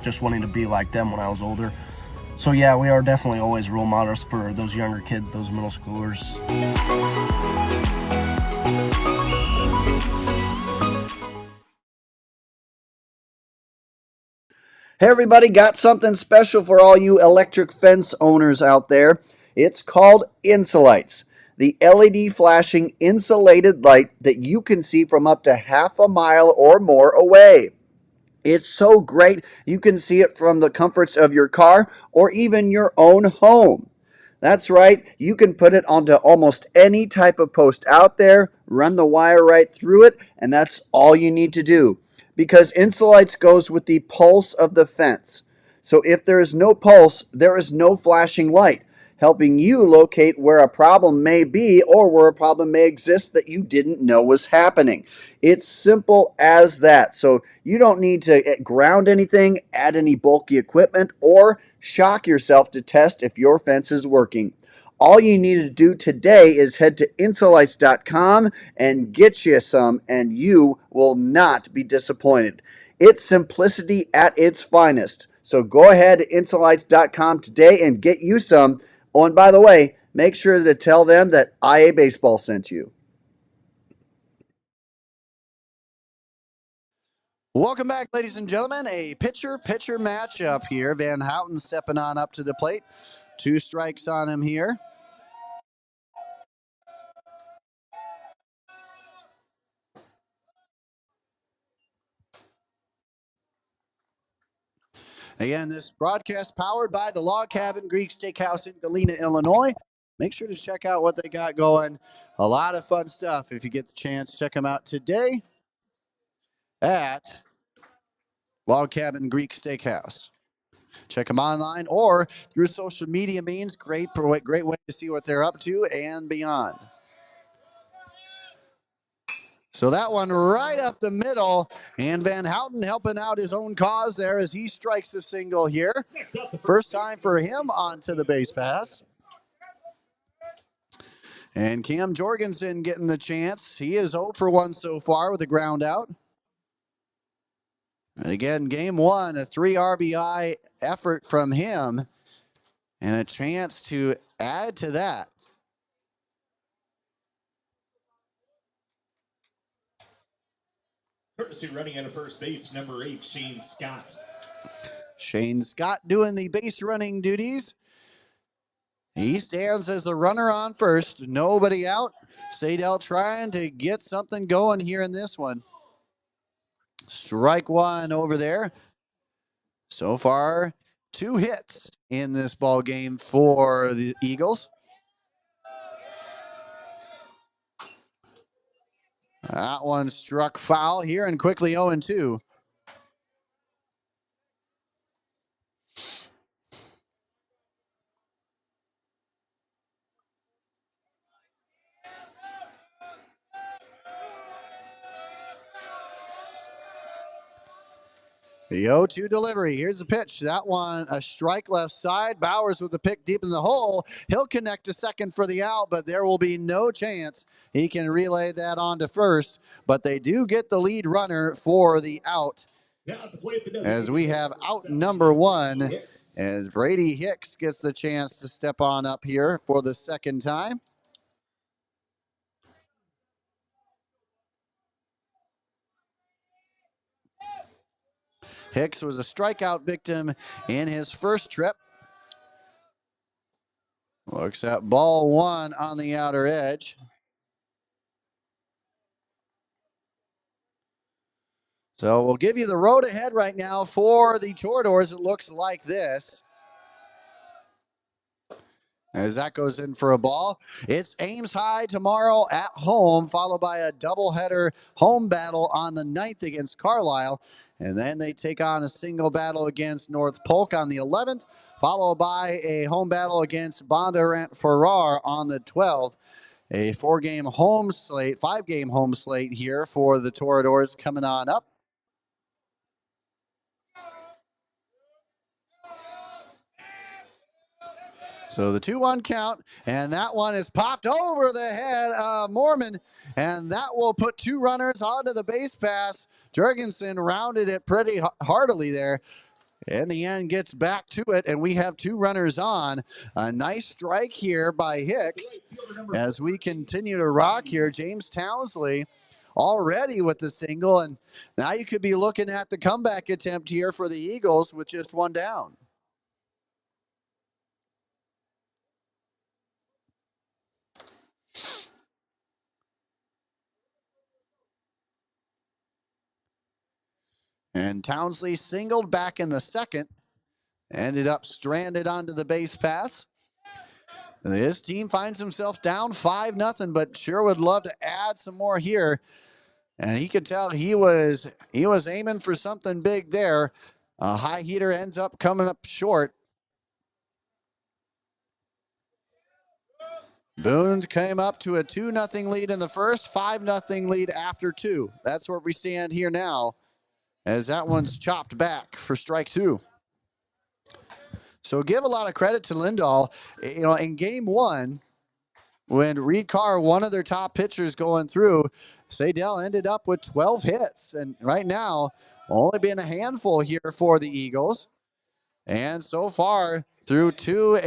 just wanting to be like them when I was older. So yeah, we are definitely always role models for those younger kids, those middle schoolers. Hey everybody, got something special for all you electric fence owners out there. It's called Insulites, the LED flashing insulated light that you can see from up to half a mile or more away. It's so great you can see it from the comforts of your car or even your own home. That's right, you can put it onto almost any type of post out there, run the wire right through it, and that's all you need to do. Because Insulites goes with the pulse of the fence. So if there is no pulse, there is no flashing light, helping you locate where a problem may be or where a problem may exist that you didn't know was happening. It's simple as that. So you don't need to ground anything, add any bulky equipment, or shock yourself to test if your fence is working. All you need to do today is head to insulites.com and get you some, and you will not be disappointed. It's simplicity at its finest. So go ahead to insulites.com today and get you some. Oh, and by the way, make sure to tell them that IA Baseball sent you. Welcome back, ladies and gentlemen. A pitcher-pitcher matchup here. Van Houten stepping on up to the plate. 2 strikes on him here. Again, this broadcast powered by the Log Cabin Greek Steakhouse in Galena, Illinois. Make sure to check out what they got going. A lot of fun stuff. If you get the chance, check them out today at Log Cabin Greek Steakhouse. Check them online or through social media means. Great way to see what they're up to and beyond. So that one right up the middle, and Van Houten helping out his own cause there as he strikes a single here. First time for him onto the base pass. And Cam Jorgensen getting the chance. He is 0 for 1 so far with a ground out. And again, game 1, a 3 RBI effort from him, and a chance to add to that. Courtesy running at a first base, number 8, Shane Scott. Shane Scott doing the base running duties. He stands as the runner on first. Nobody out. Saydel trying to get something going here in this one. Strike 1 over there. So far, 2 hits in this ball game for the Eagles. That one struck foul here and quickly 0-2. The 0-2 delivery. Here's the pitch. That one, a strike left side. Bowers with the pick deep in the hole. He'll connect to second for the out, but there will be no chance he can relay that on to first. But they do get the lead runner for the out. As we have out number one, as Brady Hicks gets the chance to step on up here for the second time. Hicks was a strikeout victim in his first trip. Looks at ball one on the outer edge. So we'll give you the road ahead right now for the Toreadors. It looks like this. As that goes in for a ball. It's Ames High tomorrow at home, followed by a doubleheader home battle on the 9th against Carlisle. And then they take on a single battle against North Polk on the 11th, followed by a home battle against Bondurant Farrar on the 12th. A 5-game home slate here for the Toreadors coming on up. So the 2-1 count, and that one is popped over the head of Mormon, and that will put 2 runners onto the base pass. Jurgensen rounded it pretty heartily there. In the end, gets back to it, and we have 2 runners on. A nice strike here by Hicks. As we continue to rock here, James Townsley already with the single, and now you could be looking at the comeback attempt here for the Eagles with just 1 down. And Townsley singled back in the second. Ended up stranded onto the base paths. His team finds himself down 5-0, but sure would love to add some more here. And he could tell he was aiming for something big there. A high heater ends up coming up short. Boone came up to a 2-0 lead in the first, 5-0 lead after 2. That's where we stand here now, as that one's chopped back for strike 2. So give a lot of credit to Lindahl. You know, in game 1, when Reed Carr, one of their top pitchers going through, Saydel ended up with 12 hits. And right now, only been a handful here for the Eagles. And so far, through 2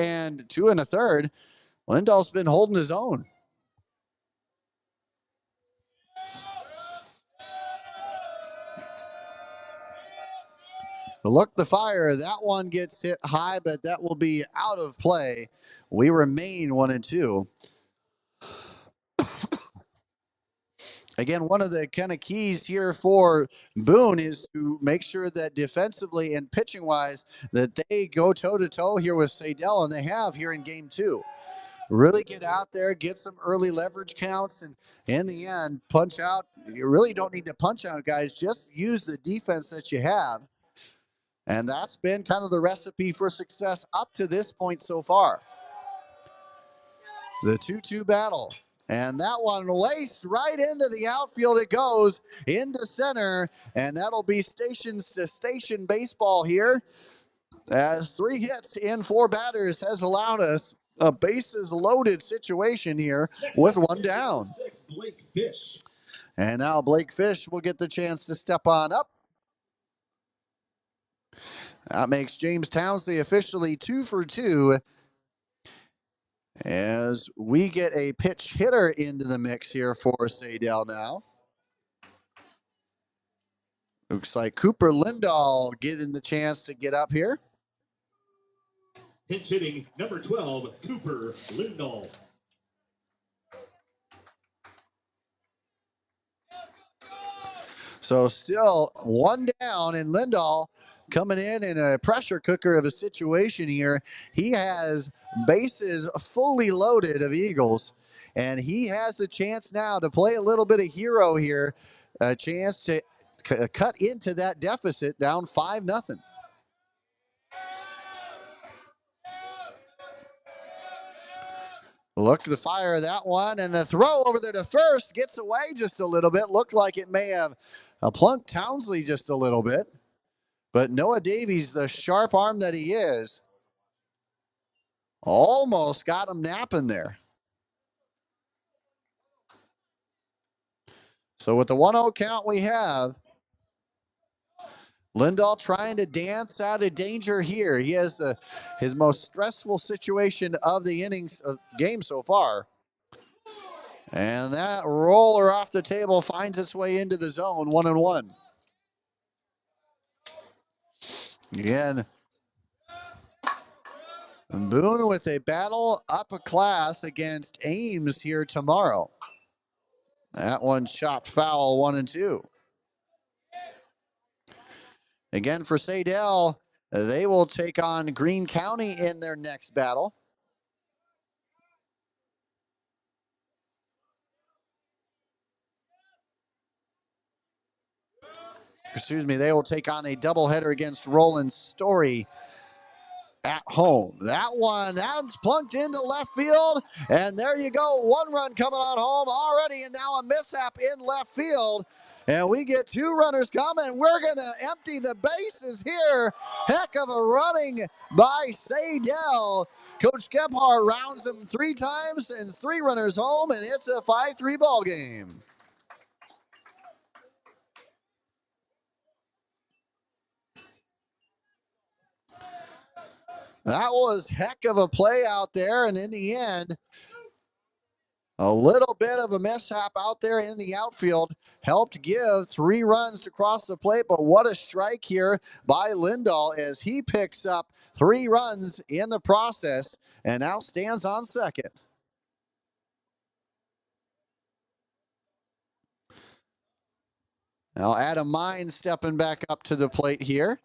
2 1/3, Lindahl's been holding his own. Look the fire. That one gets hit high, but that will be out of play. We remain 1-2. Again, one of the kind of keys here for Boone is to make sure that defensively and pitching-wise that they go toe-to-toe here with Saydel, and they have here in game 2. Really get out there, get some early leverage counts, and in the end, punch out. You really don't need to punch out, guys. Just use the defense that you have. And that's been kind of the recipe for success up to this point so far. The 2-2 battle. And that one laced right into the outfield. It goes into center. And that'll be station-to-station baseball here. As 3 hits in 4 batters has allowed us a bases-loaded situation here with 1 down. And now Blake Fish will get the chance to step on up. That makes James Townsley officially 2 for 2 as we get a pitch hitter into the mix here for Saydel now. Looks like Cooper Lindahl getting the chance to get up here. Pinch hitting number 12, Cooper Lindahl. So still 1 down, and Lindahl coming in a pressure cooker of a situation here. He has bases fully loaded of Eagles, and he has a chance now to play a little bit of hero here, a chance to cut into that deficit down 5-0. Look to the fire of that one, and the throw over there to first gets away just a little bit. Looked like it may have plunked Townsley just a little bit. But Noah Davies, the sharp arm that he is, almost got him napping there. So with the 1-0 count we have, Lindahl trying to dance out of danger here. He has his most stressful situation of the innings of game so far. And that roller off the table finds its way into the zone, 1-1. Again, Boone with a battle up a class against Ames here tomorrow. That one chopped foul, 1-2. Again, for Saydel, they will take on Greene County in their next battle. Excuse me, they will take on a doubleheader against Roland Story at home. That one, that's plunked into left field, and there you go. One run coming on home already, and now a mishap in left field. And we get 2 runners coming. We're going to empty the bases here. Heck of a running by Saydel. Coach Gebhardt rounds him 3 times, sends 3 runners home, and it's a 5-3 ball game. That was heck of a play out there, and in the end, a little bit of a mishap out there in the outfield helped give 3 runs to cross the plate, but what a strike here by Lindahl as he picks up 3 runs in the process and now stands on second. Now Adam Mines stepping back up to the plate here.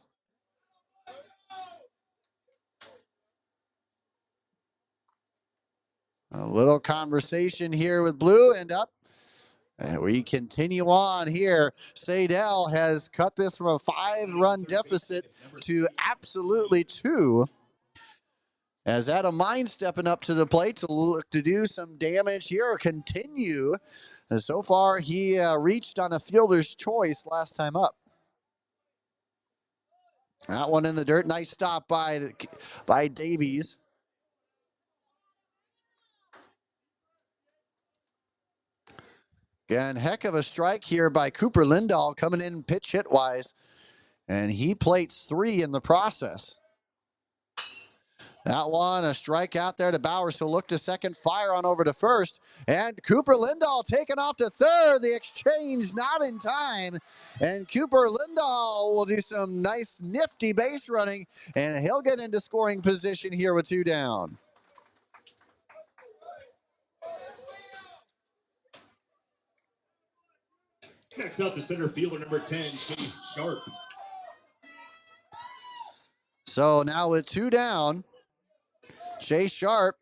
A little conversation here with Blue and up. And we continue on here. Saydel has cut this from a 5-run deficit to absolutely 2. As Adam Mines stepping up to the plate to look to do some damage here or continue. And so far, he reached on a fielder's choice last time up. That one in the dirt. Nice stop by Davies. Again, heck of a strike here by Cooper Lindahl coming in pitch hit wise. And he plates 3 in the process. That one, a strike out there to Bowers, who'll look to second, fire on over to first. And Cooper Lindahl taken off to third. The exchange not in time. And Cooper Lindahl will do some nice nifty base running, and he'll get into scoring position here with 2 down. Next up, the center fielder, number 10, Chase Sharp. So now with 2 down, Chase Sharp,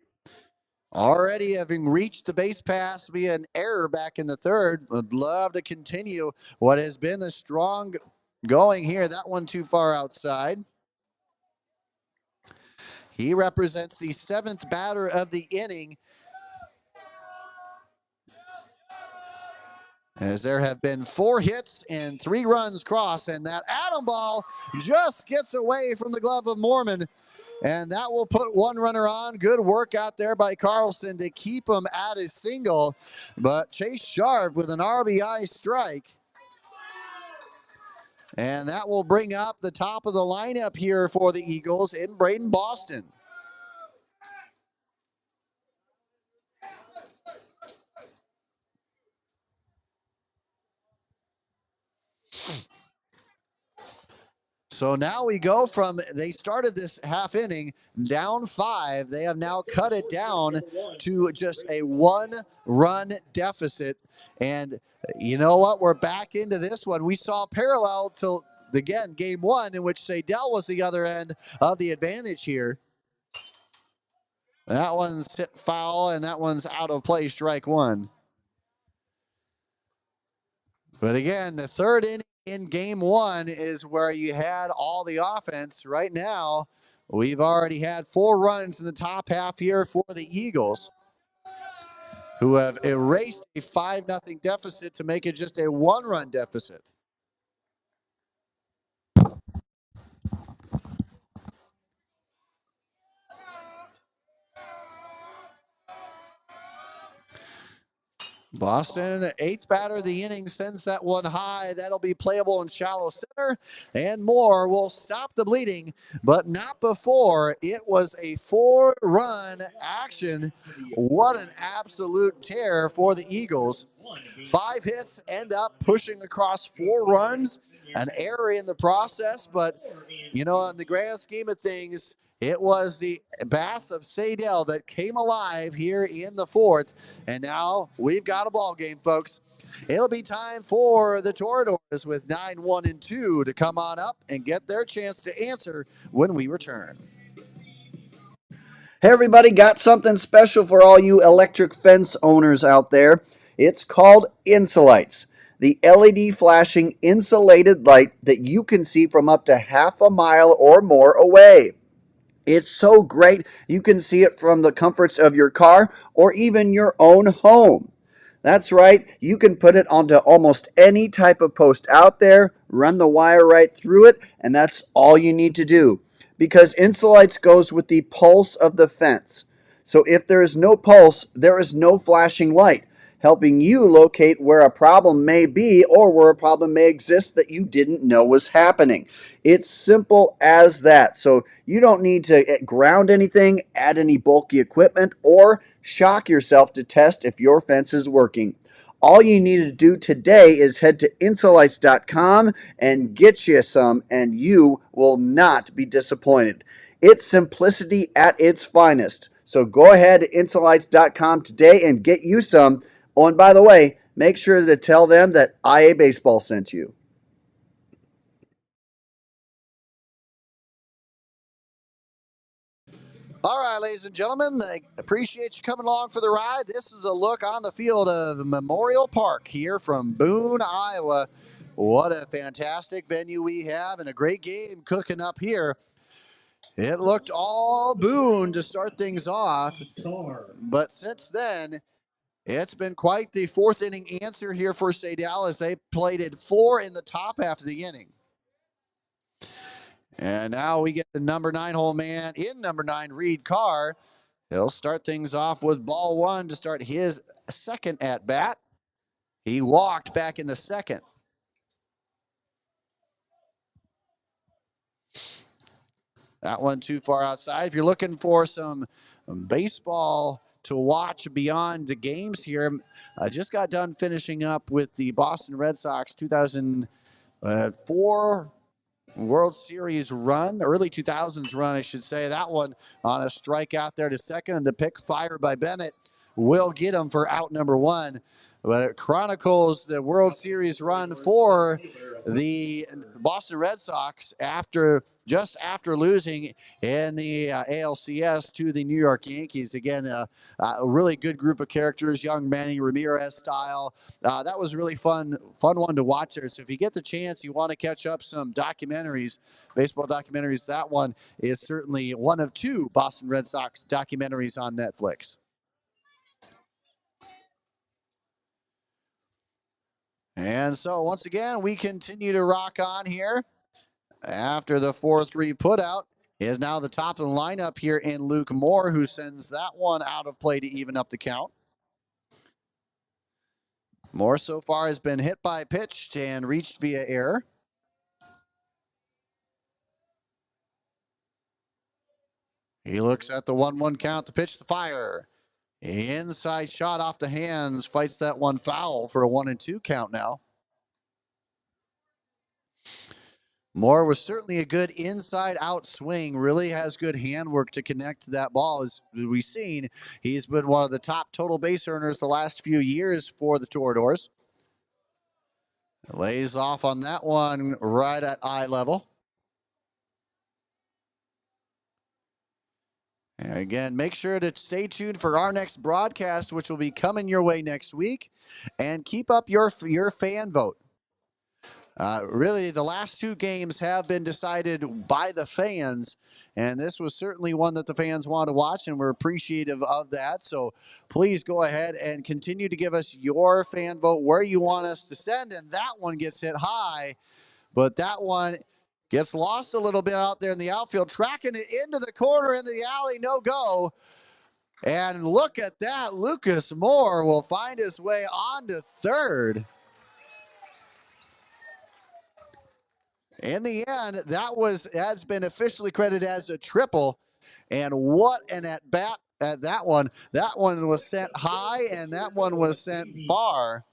already having reached the base pass via an error back in the third, would love to continue what has been the strong going here. That one too far outside. He represents the 7th batter of the inning, as there have been 4 hits and 3 runs crossed, and that Adam ball just gets away from the glove of Mormon. And that will put 1 runner on. Good work out there by Carlson to keep him at his single. But Chase Sharp with an RBI strike. And that will bring up the top of the lineup here for the Eagles in Braden Boston. So now we go from, they started this half inning down 5. They have now cut it down to just a 1-run deficit. And you know what? We're back into this one. We saw parallel to, again, game 1, in which Saydel was the other end of the advantage here. That one's hit foul, and that one's out of play, strike one. But again, the third inning in game one is where you had all the offense. Right now, we've already had 4 runs in the top half here for the Eagles, who have erased a 5-0 deficit to make it just a 1-run deficit. Boston, 8th batter of the inning, sends that one high. That'll be playable in shallow center. And Moore will stop the bleeding, but not before it was a 4-run action. What an absolute tear for the Eagles. 5 hits end up pushing across 4 runs, an error in the process, but, you know, in the grand scheme of things, it was the bats of Saydel that came alive here in the 4th, and now we've got a ball game, folks. It'll be time for the Toradors with 9-1-2 to come on up and get their chance to answer when we return. Hey everybody, got something special for all you electric fence owners out there. It's called Insulites, the LED flashing insulated light that you can see from up to half a mile or more away. It's so great you can see it from the comforts of your car or even your own home. That's right, you can put it onto almost any type of post out there, run the wire right through it, and that's all you need to do. Because Insulites goes with the pulse of the fence. So if there is no pulse, there is no flashing light, helping you locate where a problem may be or where a problem may exist that you didn't know was happening. It's simple as that. So you don't need to ground anything, add any bulky equipment, or shock yourself to test if your fence is working. All you need to do today is head to insulites.com and get you some, and you will not be disappointed. It's simplicity at its finest. So go ahead to insulites.com today and get you some. Oh, and by the way, make sure to tell them that IA Baseball sent you. All right, ladies and gentlemen, I appreciate you coming along for the ride. This is a look on the field of Memorial Park here from Boone, Iowa. What a fantastic venue we have and a great game cooking up here. It looked all Boone to start things off, but since then, it's been quite the 4th inning answer here for Saydel as they plated 4 in the top half of the inning. And now we get the number 9 hole man in number 9, Reed Carr. He'll start things off with ball 1 to start his second at bat. He walked back in the second. That one too far outside. If you're looking for some baseball to watch beyond the games here, I just got done finishing up with the Boston Red Sox 2004 World Series run, early 2000s run, I should say. That one on a strikeout there to second, and the pick fired by Bennett will get him for out number 1. But it chronicles the World Series run for the Boston Red Sox just after losing in the ALCS to the New York Yankees. Again, a really good group of characters, young Manny Ramirez style. That was really fun one to watch there. So if you get the chance, you want to catch up some documentaries, baseball documentaries, that one is certainly one of 2 Boston Red Sox documentaries on Netflix. And so once again, we continue to rock on here. After the 4-3 putout is now the top of the lineup here in Luke Moore, who sends that one out of play to even up the count. Moore so far has been hit by a pitch and reached via error. He looks at the 1-1 count, the pitch, the fire. Inside shot off the hands, fights that one foul for a 1-2 count now. Moore was certainly a good inside-out swing, really has good handwork to connect to that ball. As we've seen, he's been one of the top total base earners the last few years for the Toradors. Lays off on that one right at eye level. Again, make sure to stay tuned for our next broadcast, which will be coming your way next week, and keep up your fan vote. Really, the last two games have been decided by the fans, and this was certainly one that the fans want to watch, and we're appreciative of that. So please go ahead and continue to give us your fan vote where you want us to send, and that one gets hit high, but that one gets lost a little bit out there in the outfield, tracking it into the corner into the alley, no go. And look at that, Lucas Moore will find his way on to third. In the end, that's been officially credited as a triple. And what an at bat at that one. That one was sent high and that one was sent far.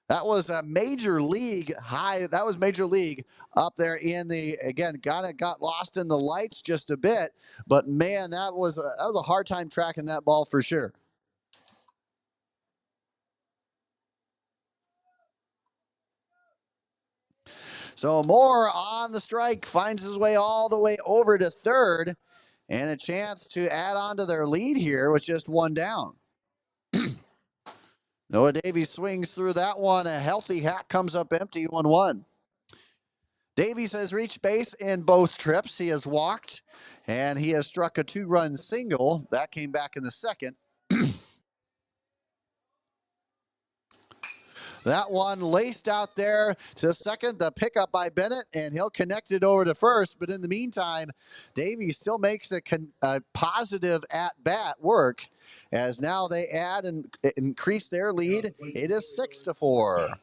That was a major league high. That was major league up there in the, again, got lost in the lights just a bit. But man, that was a hard time tracking that ball for sure. So Moore on the strike finds his way all the way over to third, and a chance to add on to their lead here with just one down. Noah Davies swings through that one. A healthy hack comes up empty, 1-1. Davies has reached base in both trips. He has walked, and he has struck a 2-run single. That came back in the second. That one laced out there to second, the pickup by Bennett, and he'll connect it over to first. But in the meantime, Davies still makes a positive at-bat work, as now they add and increase their lead. It is 6-4.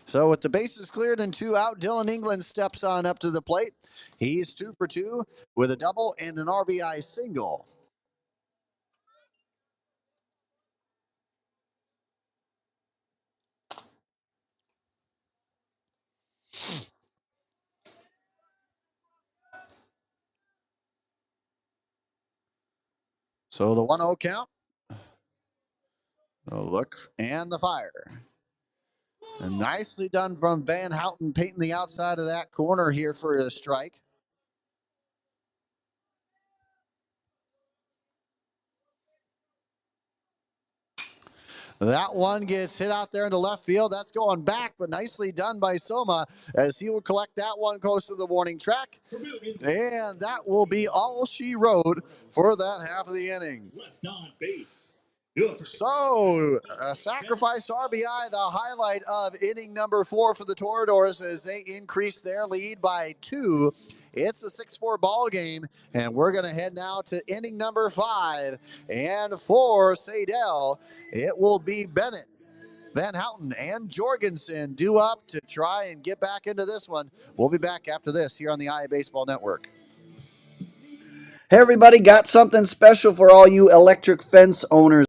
So with the bases cleared and 2 out, Dylan England steps on up to the plate. He's 2 for 2 with a double and an RBI single. So the 1-0 count. The look and the fire. And nicely done from Van Houten, painting the outside of that corner here for a strike. That one gets hit out there into left field. That's going back, but nicely done by Soma, as he will collect that one close to the warning track. And that will be all she wrote for that half of the inning. Left on base. So, a sacrifice RBI, the highlight of inning number 4 for the Toreadors as they increase their lead by 2. It's a 6-4 ball game, and we're going to head now to inning number 5. And for Saydel, it will be Bennett, Van Houten, and Jorgensen due up to try and get back into this one. We'll be back after this here on the IA Baseball Network. Hey everybody, got something special for all you electric fence owners.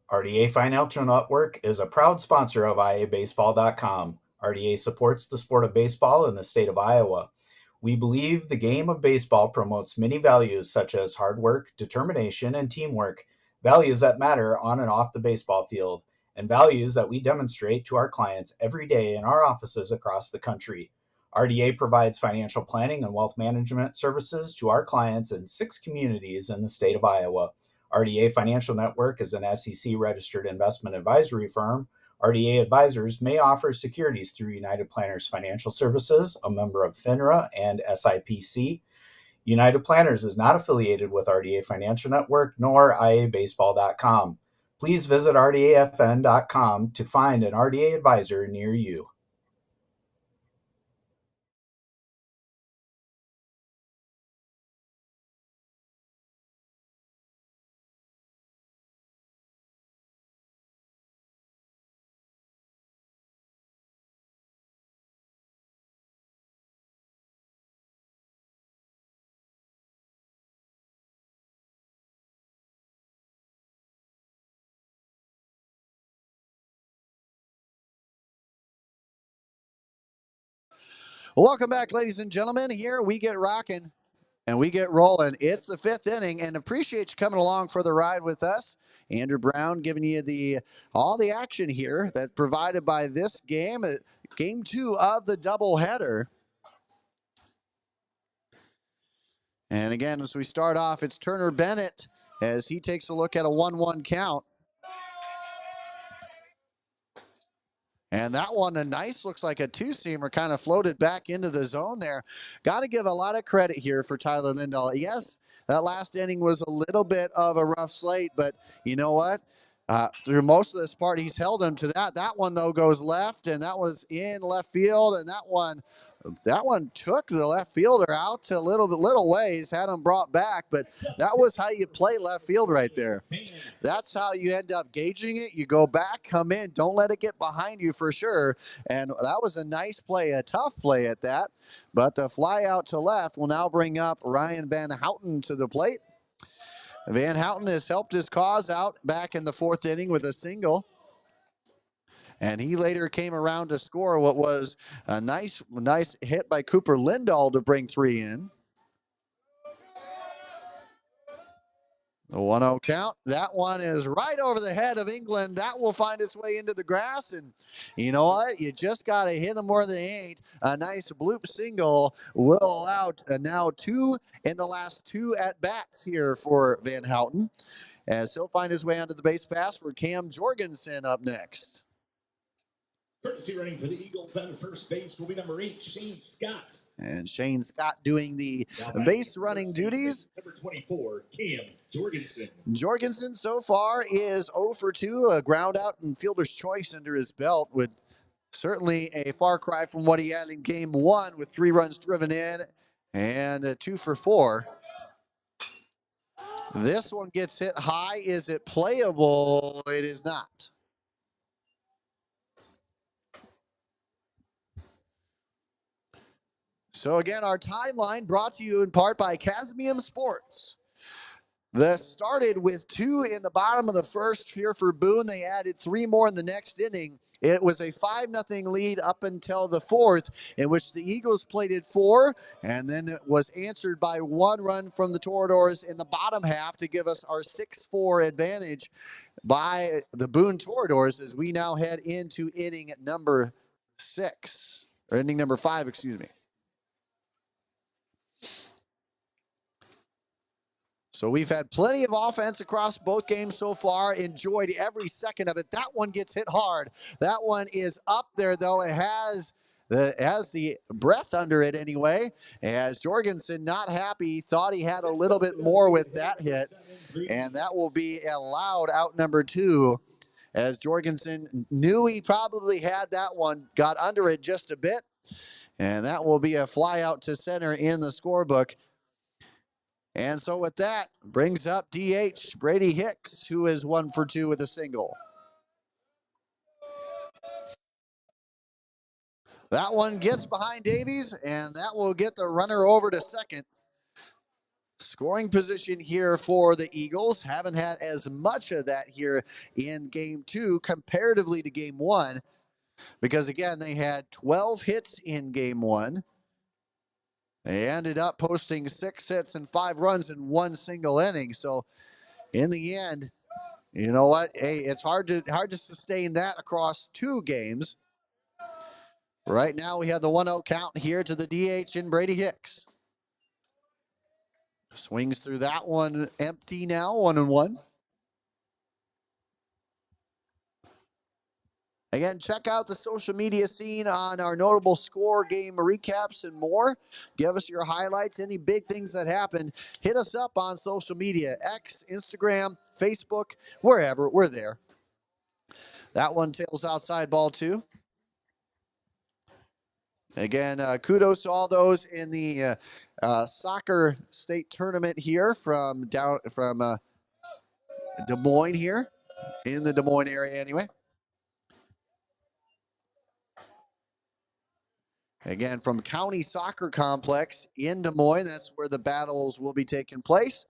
RDA Financial Network is a proud sponsor of IABaseball.com. RDA supports the sport of baseball in the state of Iowa. We believe the game of baseball promotes many values such as hard work, determination, and teamwork, values that matter on and off the baseball field, and values that we demonstrate to our clients every day in our offices across the country. RDA provides financial planning and wealth management services to our clients in 6 communities in the state of Iowa. RDA Financial Network is an SEC-registered investment advisory firm. RDA advisors may offer securities through United Planners Financial Services, a member of FINRA and SIPC. United Planners is not affiliated with RDA Financial Network nor IABaseball.com. Please visit RDAFN.com to find an RDA advisor near you. Welcome back, ladies and gentlemen. Here we get rocking. And we get rolling. It's the 5th inning, and appreciate you coming along for the ride with us. Andrew Brown giving you all the action here that's provided by this game, game 2 of the doubleheader. And again, as we start off, it's Turner Bennett as he takes a look at a 1-1 count. And that one, looks like a two-seamer, kind of floated back into the zone there. Got to give a lot of credit here for Tyler Lindahl. Yes, that last inning was a little bit of a rough slate, but you know what? Through most of this part, he's held him to that. That one, though, goes left, and that was in left field, and that one took the left fielder out to a little ways, had him brought back, but that was how you play left field right there. That's how you end up gauging it. You go back, come in, don't let it get behind you for sure. And that was a nice play, a tough play at that. But the fly out to left will now bring up Ryan Van Houten to the plate. Van Houten has helped his cause out back in the 4th inning with a single. And he later came around to score what was a nice hit by Cooper Lindahl to bring 3 in. The 1-0 count. That one is right over the head of England. That will find its way into the grass. And you know what? You just got to hit them more than 8. A nice bloop single will allow now 2 in the last 2 at-bats here for Van Houten, as he'll find his way onto the base pass for Cam Jorgensen up next. Courtesy running for the Eagles on first base will be number 8, Shane Scott. And Shane Scott doing the base running duties. Number 24, Cam Jorgensen. Jorgensen so far is 0 for 2, a ground out and fielder's choice under his belt, with certainly a far cry from what he had in game 1 with 3 runs driven in and a 2 for 4. This one gets hit high. Is it playable? It is not. So again, our timeline brought to you in part by Casmium Sports. This started with 2 in the bottom of the 1st here for Boone. They added 3 more in the next inning. It was a 5-0 lead up until the 4th, in which the Eagles plated 4, and then it was answered by 1 run from the Toreadors in the bottom half to give us our 6-4 advantage by the Boone Toreadors as we now head into inning number 6, or inning number 5, excuse me. So we've had plenty of offense across both games so far. Enjoyed every second of it. That one gets hit hard. That one is up there, though. It has the breath under it anyway. As Jorgensen not happy, thought he had a little bit more with that hit. And that will be allowed out number 2. As Jorgensen knew he probably had that one, got under it just a bit. And that will be a fly out to center in the scorebook. And so with that, brings up DH Brady Hicks, who is 1 for 2 with a single. That one gets behind Davies, and that will get the runner over to second. Scoring position here for the Eagles. Haven't had as much of that here in game 2 comparatively to game 1. Because again, they had 12 hits in game 1. They ended up posting 6 hits and 5 runs in 1 single inning. So in the end, you know what? Hey, it's hard to sustain that across 2 games. Right now we have the 1-0 count here to the DH in Brady Hicks. Swings through that one empty now, 1-1. Again, check out the social media scene on our notable score, game recaps, and more. Give us your highlights, any big things that happened. Hit us up on social media, X, Instagram, Facebook, wherever. We're there. That one tails outside, ball 2. Again, kudos to all those in the soccer state tournament here from Des Moines here, in the Des Moines area anyway. Again, from County Soccer Complex in Des Moines, that's where the battles will be taking place.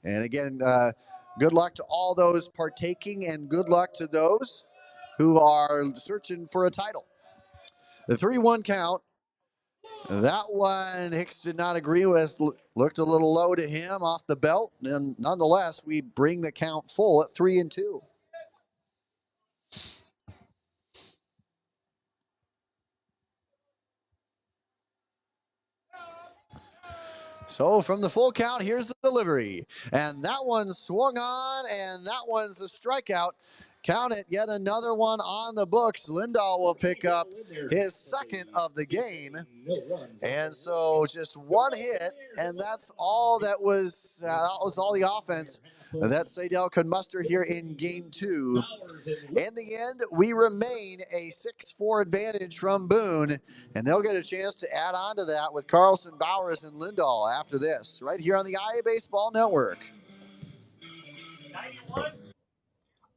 And again, good luck to all those partaking, and good luck to those who are searching for a title. The 3-1 count. That one Hicks did not agree with. Looked a little low to him off the belt, and nonetheless, we bring the count full at 3-2. So from the full count, here's the delivery. And that one swung on, and that one's a strikeout. Count it, yet another one on the books. Lindahl will pick up his second of the game. And so just one hit, and that's all that was all the offense that Saydel could muster here in game 2. In the end, we remain a 6-4 advantage from Boone, and they'll get a chance to add on to that with Carlson, Bowers, and Lindahl after this, right here on the IA Baseball Network. 91.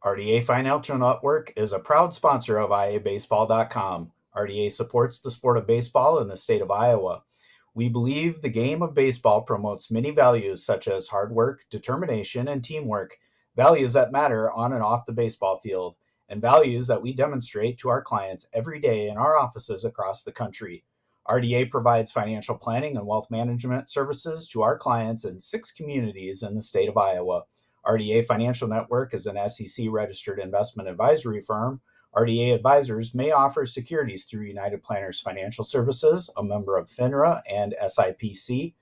RDA Financial Network is a proud sponsor of IABaseball.com. RDA supports the sport of baseball in the state of Iowa. We believe the game of baseball promotes many values such as hard work, determination, and teamwork, values that matter on and off the baseball field, and values that we demonstrate to our clients every day in our offices across the country. RDA provides financial planning and wealth management services to our clients in 6 communities in the state of Iowa. RDA Financial Network is an SEC-registered investment advisory firm. RDA advisors may offer securities through United Planners Financial Services, a member of FINRA and SIPC.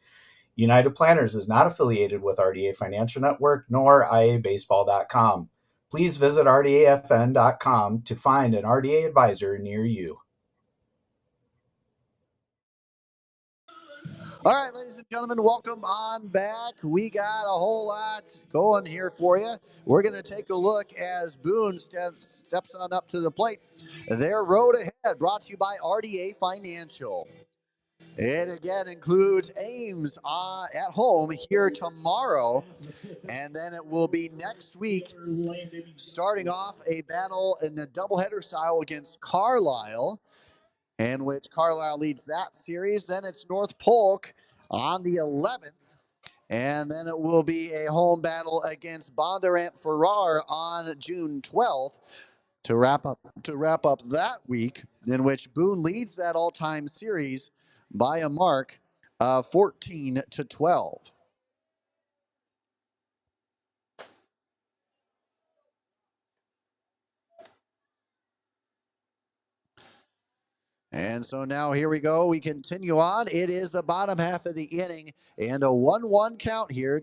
United Planners is not affiliated with RDA Financial Network nor IABaseball.com. Please visit RDAFN.com to find an RDA advisor near you. All right, ladies and gentlemen, welcome on back. We got a whole lot going here for you. We're going to take a look as Boone steps on up to the plate. Their road ahead, brought to you by RDA Financial. It again includes Ames at home here tomorrow, and then it will be next week, starting off a battle in the doubleheader style against Carlisle, in which Carlisle leads that series. Then it's North Polk on the 11th, and then it will be a home battle against Bondurant Farrar on June 12th to wrap up that week, in which Boone leads that all-time series by a mark of 14-12. And so now here we go. We continue on. It is the bottom half of the inning and a 1-1 count here,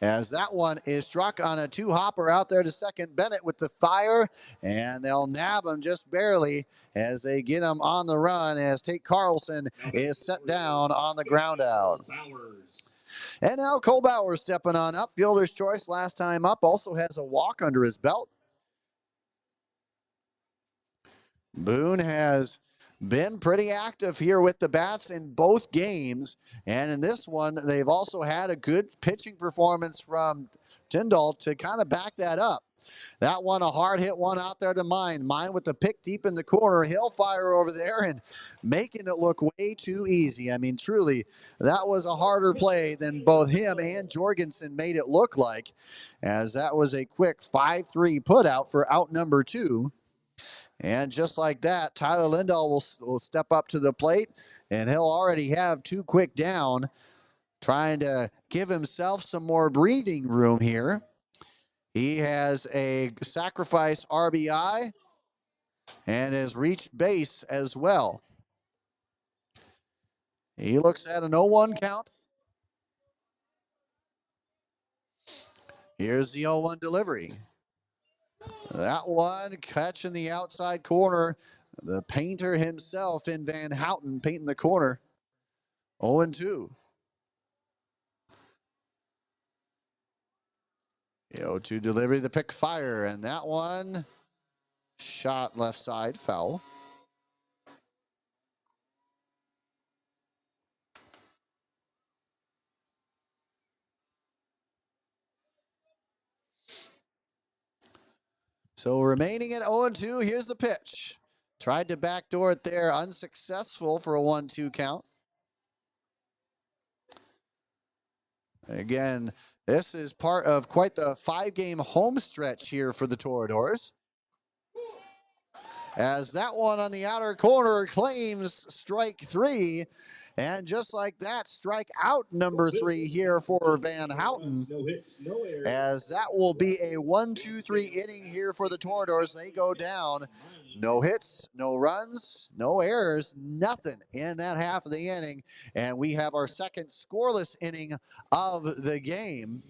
as that one is struck on a 2-hopper out there to second. Bennett with the fire, and they'll nab him just barely as they get him on the run, as Tate Carlson is set down on the ground out. And now Cole Bowers stepping on up. Fielder's choice last time up, also has a walk under his belt. Boone has been pretty active here with the bats in both games, and in this one, they've also had a good pitching performance from Tyndall to kind of back that up. That one, a hard hit one out there to Mine with the pick deep in the corner. He'll fire over there and making it look way too easy. I mean, truly, that was a harder play than both him and Jorgensen made it look like, as that was a quick 5-3 put out for out number 2. And just like that, Tyler Lindahl will step up to the plate, and he'll already have 2 quick down, trying to give himself some more breathing room here. He has a sacrifice RBI and has reached base as well. He looks at an 0-1 count. Here's the 0-1 delivery. That one catching the outside corner. The painter himself in Van Houten painting the corner. 0-2. The 0-2 delivery, the pick fire, and that one shot left side, foul. So remaining at 0-2, here's the pitch. Tried to backdoor it there, unsuccessful for a 1-2 count. Again, this is part of quite the 5-game home stretch here for the Toreadors, as that one on the outer corner claims strike 3, And just like that, strike out number 3 here for Van Houten. No hits, no errors. As that will be a 1-2-3 inning here for the Toreadors. They go down. No hits, no runs, no errors, nothing in that half of the inning. And we have our second scoreless inning of the game.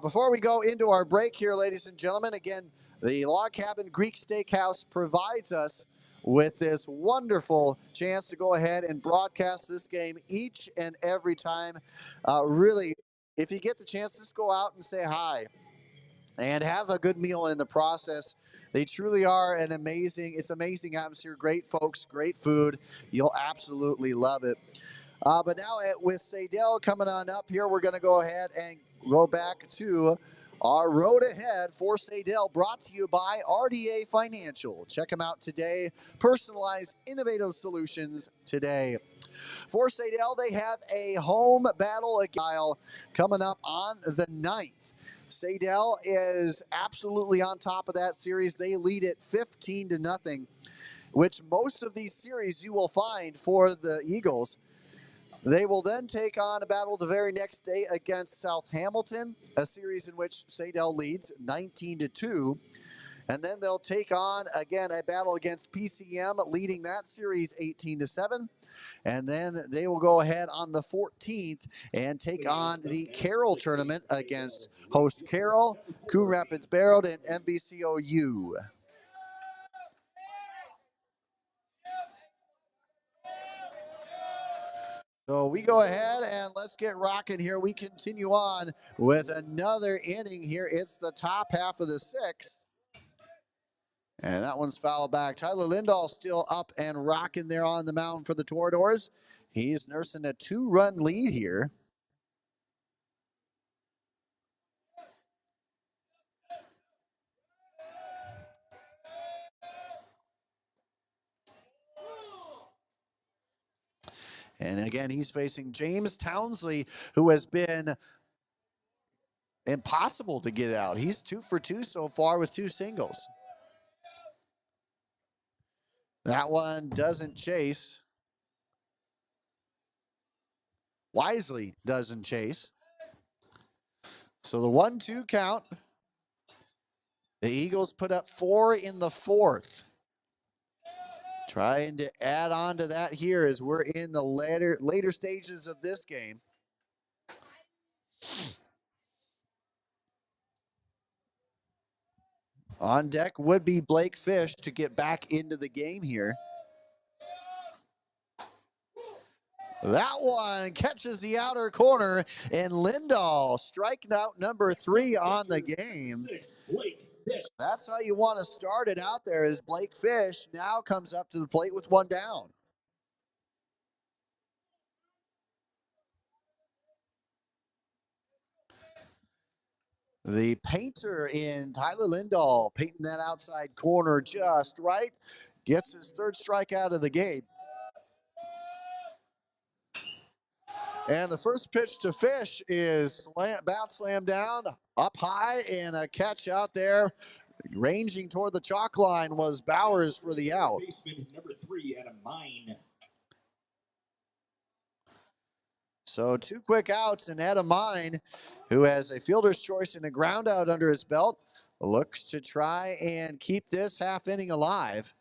Before we go into our break here, ladies and gentlemen, again, the Log Cabin Greek Steakhouse provides us with this wonderful chance to go ahead and broadcast this game each and every time. Really, if you get the chance, just go out and say hi and have a good meal in the process. They truly are it's amazing atmosphere, great folks, great food. You'll absolutely love it. But now with Saydel coming on up here, we're going to go ahead and go back to our road ahead for Saydel, brought to you by RDA Financial. Check them out today. Personalized, innovative solutions today. For Saydel, they have a home battle coming up on the 9th. Saydel is absolutely on top of that series. They lead it 15-0, which most of these series you will find for the Eagles. They will then take on a battle the very next day against South Hamilton, a series in which Saydel leads 19-2. And then they'll take on, again, a battle against PCM, leading that series 18-7. And then they will go ahead on the 14th and take on the Carroll tournament against host Carroll, Coon Rapids Barrett, and MVCOU. So we go ahead and let's get rocking here. We continue on with another inning here. It's the top half of the 6th. And that one's fouled back. Tyler Lindahl still up and rocking there on the mound for the Toreadors. He's nursing a 2-run lead here. And again, he's facing James Townsley, who has been impossible to get out. He's 2 for 2 so far with 2 singles. That one doesn't chase. Wisely doesn't chase. So the 1-2 count. The Eagles put up 4 in the 4th. Trying to add on to that here as we're in the later stages of this game. On deck would be Blake Fish to get back into the game here. That one catches the outer corner, and Lindahl striking out number 3 on the game. That's how you want to start it out there, as Blake Fish now comes up to the plate with 1 down. The painter in Tyler Lindahl, painting that outside corner just right, gets his 3rd strikeout of the game. And the first pitch to Fish is bounce slam down, up high, and a catch out there. Ranging toward the chalk line was Bowers for the out. Baseman number 3 at a mine. So 2 quick outs, and Adam Mine, who has a fielder's choice and a ground out under his belt, looks to try and keep this half inning alive.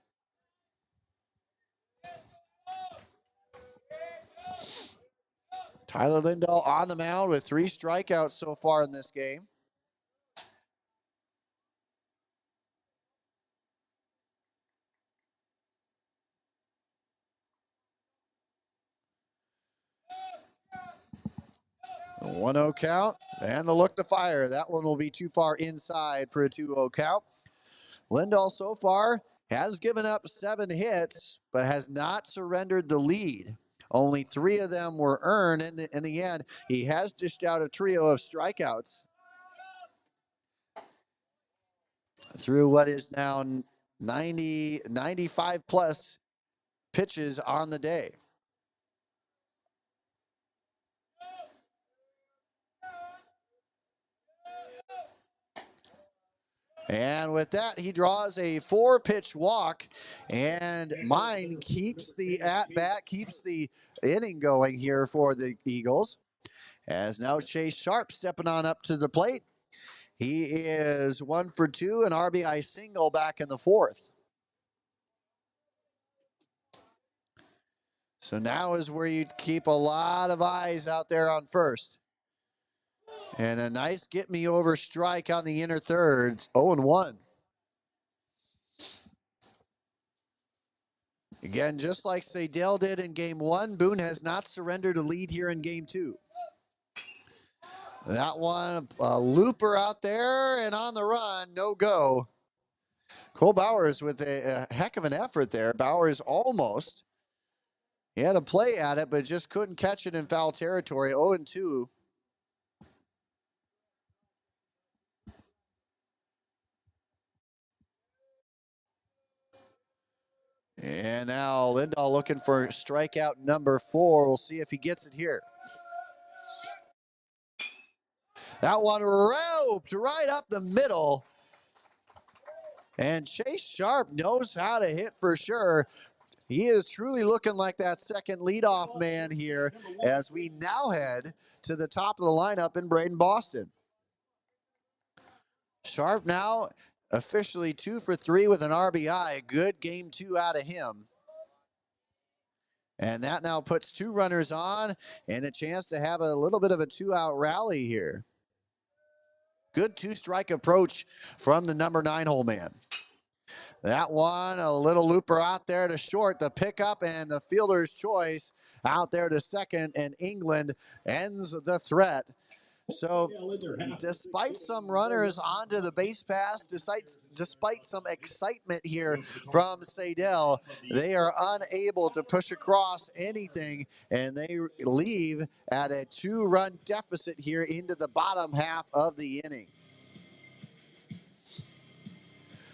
Tyler Lindahl on the mound with 3 strikeouts so far in this game. A 1-0 count, and the look to fire. That one will be too far inside for a 2-0 count. Lindahl so far has given up 7 hits, but has not surrendered the lead. Only 3 of them were earned. In the end, he has dished out a trio of strikeouts through what is now 95 plus pitches on the day. And with that, he draws a 4-pitch walk, and Mine keeps the at-bat, keeps the inning going here for the Eagles. As now Chase Sharp stepping on up to the plate. He is 1 for 2, an RBI single back in the 4th. So now is where you keep a lot of eyes out there on first. And a nice get-me-over strike on the inner third, 0-1. Again, just like Saydel did in Game 1, Boone has not surrendered a lead here in Game 2. That one, a looper out there and on the run, no go. Cole Bowers with a heck of an effort there. Bowers almost. He had a play at it, but just couldn't catch it in foul territory, 0-2. And now Lindahl looking for strikeout number 4. We'll see if he gets it here. That one roped right up the middle. And Chase Sharp knows how to hit for sure. He is truly looking like that second leadoff man here as we now head to the top of the lineup in Braden Boston. Sharp now officially 2 for 3 with an RBI. A good Game 2 out of him. And that now puts 2 runners on and a chance to have a little bit of a 2-out rally here. Good 2-strike approach from the number 9 hole man. That one, a little looper out there to short, the pickup and the fielder's choice out there to second, and England ends the threat. So despite some runners onto the base pass, despite some excitement here from Saydel, they are unable to push across anything, and they leave at a 2-run deficit here into the bottom half of the inning.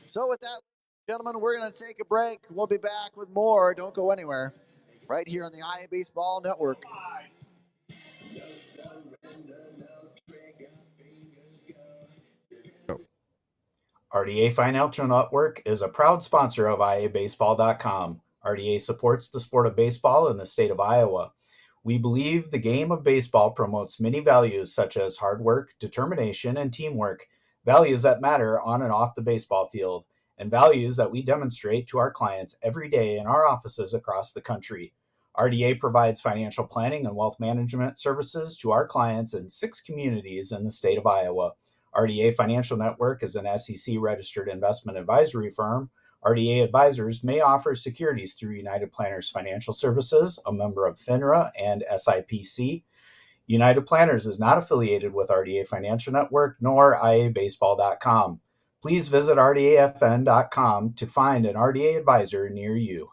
So with that, gentlemen, we're going to take a break. We'll be back with more. Don't go anywhere. Right here on the IA Baseball Network. RDA Financial Network is a proud sponsor of IABaseball.com. RDA supports the sport of baseball in the state of Iowa. We believe the game of baseball promotes many values such as hard work, determination, and teamwork, values that matter on and off the baseball field, and values that we demonstrate to our clients every day in our offices across the country. RDA provides financial planning and wealth management services to our clients in 6 communities in the state of Iowa. RDA Financial Network is an SEC-registered investment advisory firm. RDA advisors may offer securities through United Planners Financial Services, a member of FINRA and SIPC. United Planners is not affiliated with RDA Financial Network nor IABaseball.com. Please visit RDAFN.com to find an RDA advisor near you.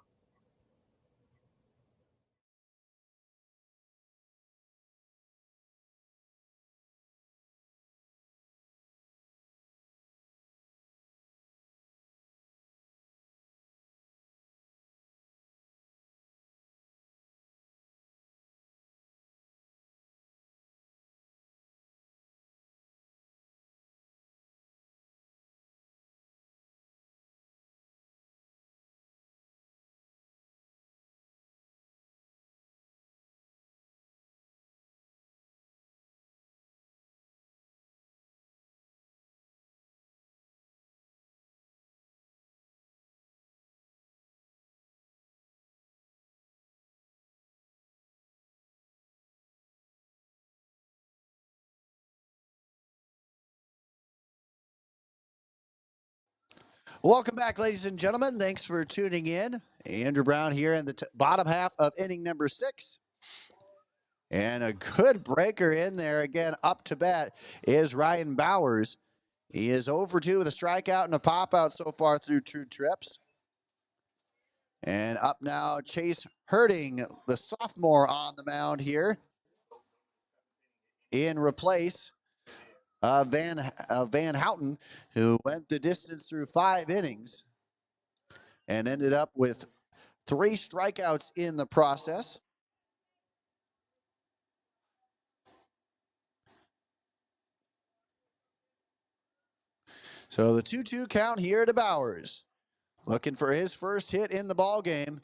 Welcome back, ladies and gentlemen. Thanks for tuning in. Andrew Brown here in the bottom half of inning number 6. And a good breaker in there. Again, up to bat is Ryan Bowers. He is 0 for 2 with a strikeout and a pop-out so far through 2 trips. And up now, Chase Herding, the sophomore on the mound here, in replace Van Houten, who went the distance through 5 innings and ended up with 3 strikeouts in the process. So the 2-2 count here to Bowers. Looking for his first hit in the ball game.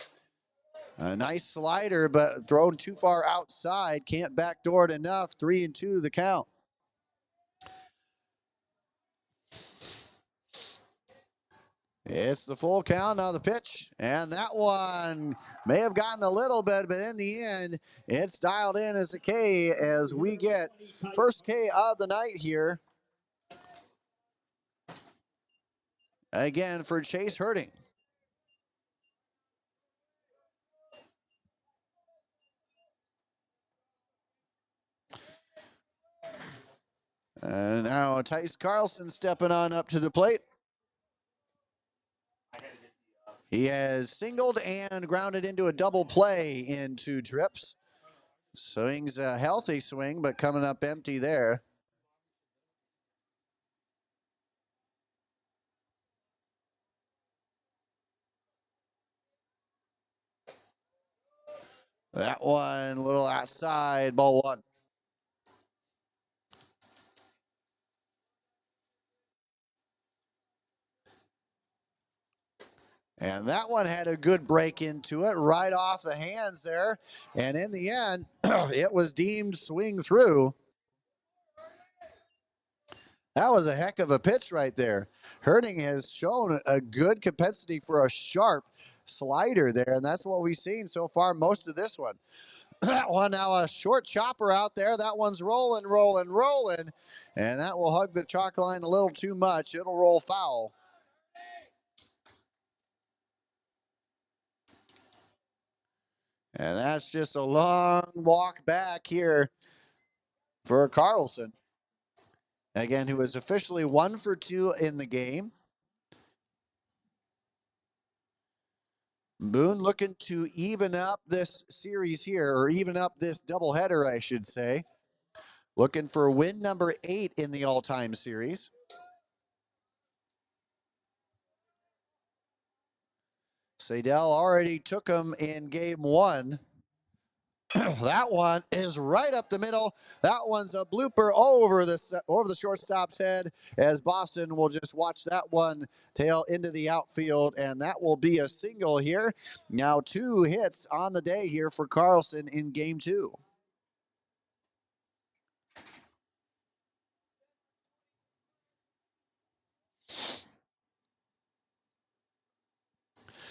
A nice slider, but thrown too far outside. Can't backdoor it enough. 3-2 the count. It's the full count on the pitch, and that one may have gotten a little bit, but in the end, it's dialed in as a K as we get first K of the night here. Again for Chase Herding. And now Tice Carlson stepping on up to the plate. He has singled and grounded into a double play in 2 trips. Swing's a healthy swing, but coming up empty there. That one a little outside, ball 1. And that one had a good break into it right off the hands there. And in the end, it was deemed swing through. That was a heck of a pitch right there. Herding has shown a good capacity for a sharp slider there, and that's what we've seen so far most of this one. That one now a short chopper out there. That one's rolling, rolling, rolling, and that will hug the chalk line a little too much. It'll roll foul. And that's just a long walk back here for Carlson. Again, who is officially 1 for 2 in the game. Boone looking to even up this series here, or even up this doubleheader, I should say. Looking for win number 8 in the all-time series. Saydel already took him in game 1. That one is right up the middle. That one's a blooper over the shortstop's head, as Boston will just watch that one tail into the outfield, and that will be a single here. Now 2 hits on the day here for Carlson in game 2.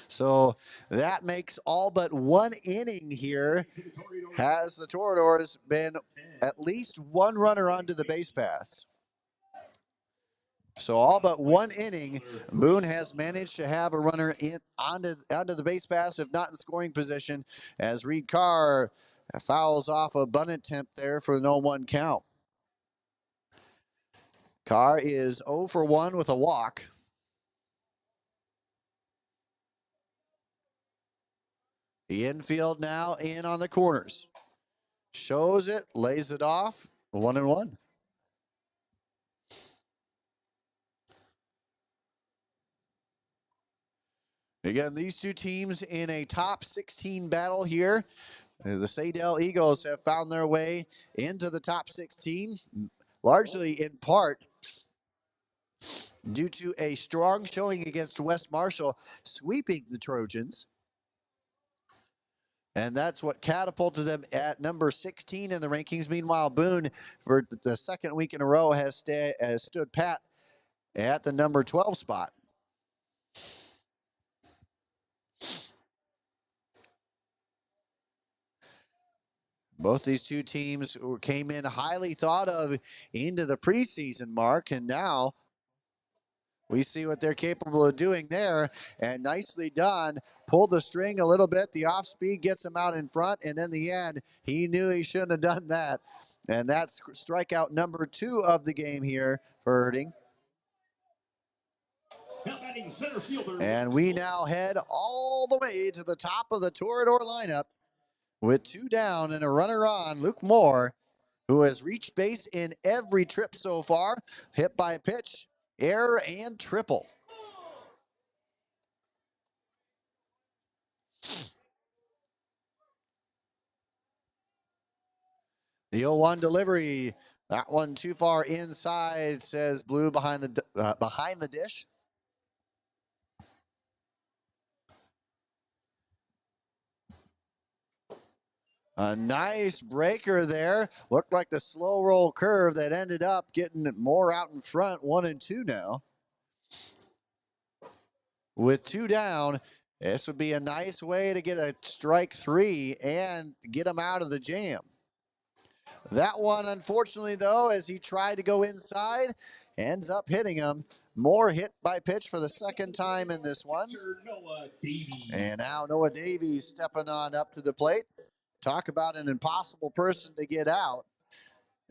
So that makes all but 1 inning here. Has the Toreadors been at least 1 runner onto the base pass? So all but 1 inning, Boone has managed to have a runner in onto the base pass, if not in scoring position, as Reed Carr fouls off a bunt attempt there for the 0-1 count. Carr is 0 for 1 with a walk. The infield now in on the corners. Shows it, lays it off, 1-1. Again, these 2 teams in a top 16 battle here. The Saydel Eagles have found their way into the top 16, largely in part due to a strong showing against West Marshall, sweeping the Trojans. And that's what catapulted them at number 16 in the rankings. Meanwhile, Boone, for the 2nd week in a row, has stood pat at the number 12 spot. Both these 2 teams came in highly thought of into the preseason mark, and now we see what they're capable of doing there, and nicely done. Pulled the string a little bit. The off speed gets him out in front, and in the end, he knew he shouldn't have done that. And that's strikeout number 2 of the game here for Herding. And we now head all the way to the top of the Toreador lineup with 2 down and a runner on. Luke Moore, who has reached base in every trip so far, hit by a pitch, error, and triple. The 0-1 delivery That one too far inside, says Blue behind the dish. A nice breaker there. Looked like the slow roll curve that ended up getting more out in front. 1-2 now. With 2 down, this would be a nice way to get a strike 3 and get him out of the jam. That one, unfortunately, though, as he tried to go inside, ends up hitting him. More hit by pitch for the second time in this one. And now Noah Davies stepping on up to the plate. Talk about an impossible person to get out.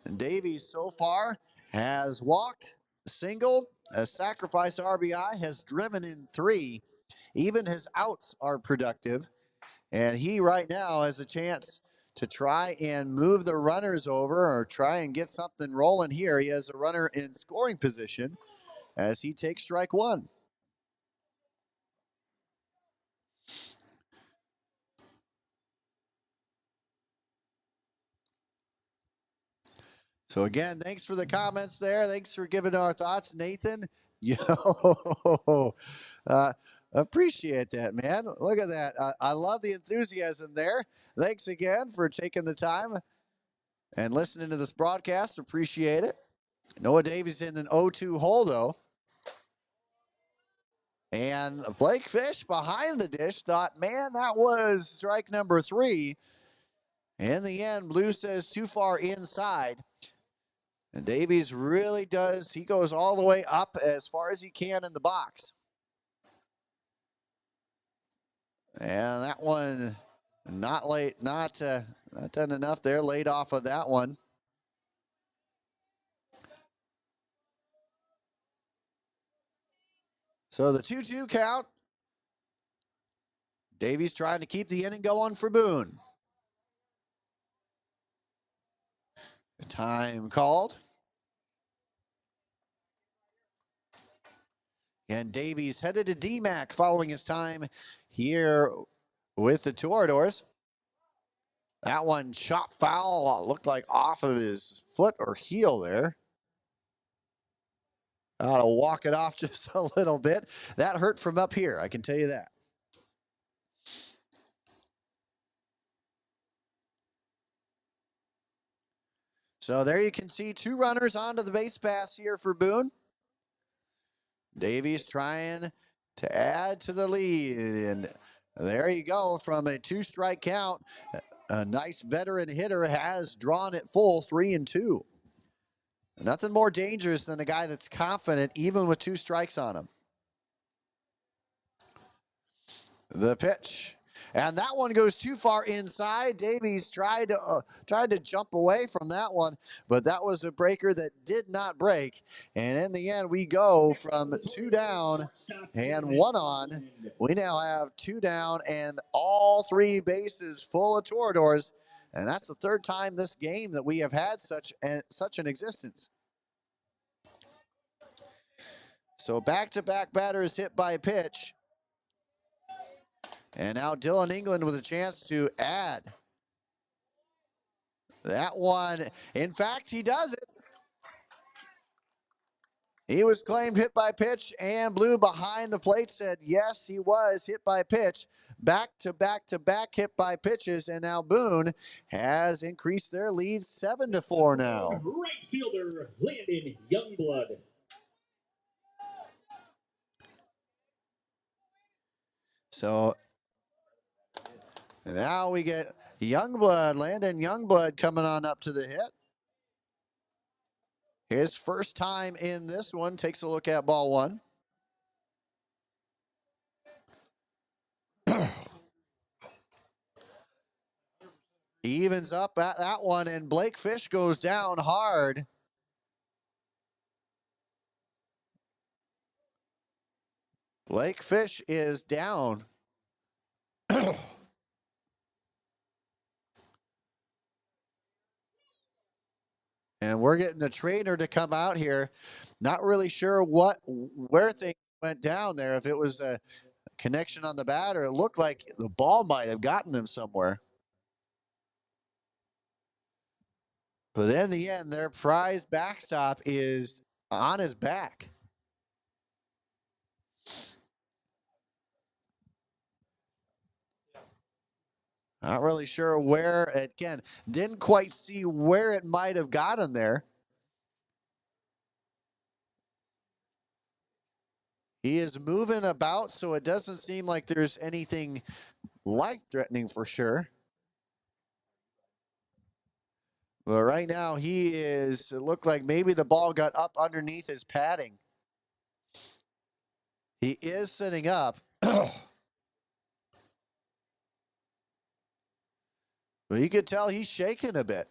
And Davies so far has walked, singled, a sacrifice RBI, has driven in 3. Even his outs are productive. And he right now has a chance to try and move the runners over or try and get something rolling here. He has a runner in scoring position as he takes strike 1. So again, thanks for the comments there. Thanks for giving our thoughts, Nathan. Yo, appreciate that, man. Look at that. I love the enthusiasm there. Thanks again for taking the time and listening to this broadcast. Appreciate it. Noah Davies in an 0-2 hole, though. And Blake Fish behind the dish thought, man, that was strike number 3. In the end, Blue says too far inside. And Davies really does. He goes all the way up as far as he can in the box. And that one not late, not done enough there. Laid off of that one. So the 2-2 count. Davies trying to keep the inning going for Boone. Time called. And Davies headed to DMAC following his time here with the Toreadors. That one shot foul, looked like off of his foot or heel there. Ought to walk it off just a little bit. That hurt from up here, I can tell you that. So there you can see 2 runners onto the base pass here for Boone. Davies trying to add to the lead. And there you go, from a 2-strike count. A nice veteran hitter has drawn it full, 3-2. Nothing more dangerous than a guy that's confident even with 2 strikes on him. The pitch. And that one goes too far inside. Davies tried to jump away from that one, but that was a breaker that did not break. And in the end, we go from 2 down and 1 on. We now have 2 down and all 3 bases full of Toreadors. And that's the 3rd time this game that we have had such an existence. So back-to-back batters hit by pitch. And now Dylan England with a chance to add. That one, in fact, he does it. He was claimed hit by pitch, and Blue behind the plate said, yes, he was hit by pitch. Back-to-back hit by pitches, and now Boone has increased their lead 7-4 now. Right fielder Landon Youngblood. So now we get Youngblood, Landon Youngblood coming on up to the hit. His first time in this one. Takes a look at ball 1. Evens up at that one, and Blake Fish goes down hard. Blake Fish is down. And we're getting the trainer to come out here. Not really sure where things went down there. If it was a connection on the bat, or it looked like the ball might have gotten him somewhere. But in the end, their prize backstop is on his back. Not really sure where, again, didn't quite see where it might have got him there. He is moving about, so it doesn't seem like there's anything life-threatening for sure. But right now, it looked like maybe the ball got up underneath his padding. He is sitting up. But you could tell he's shaking a bit.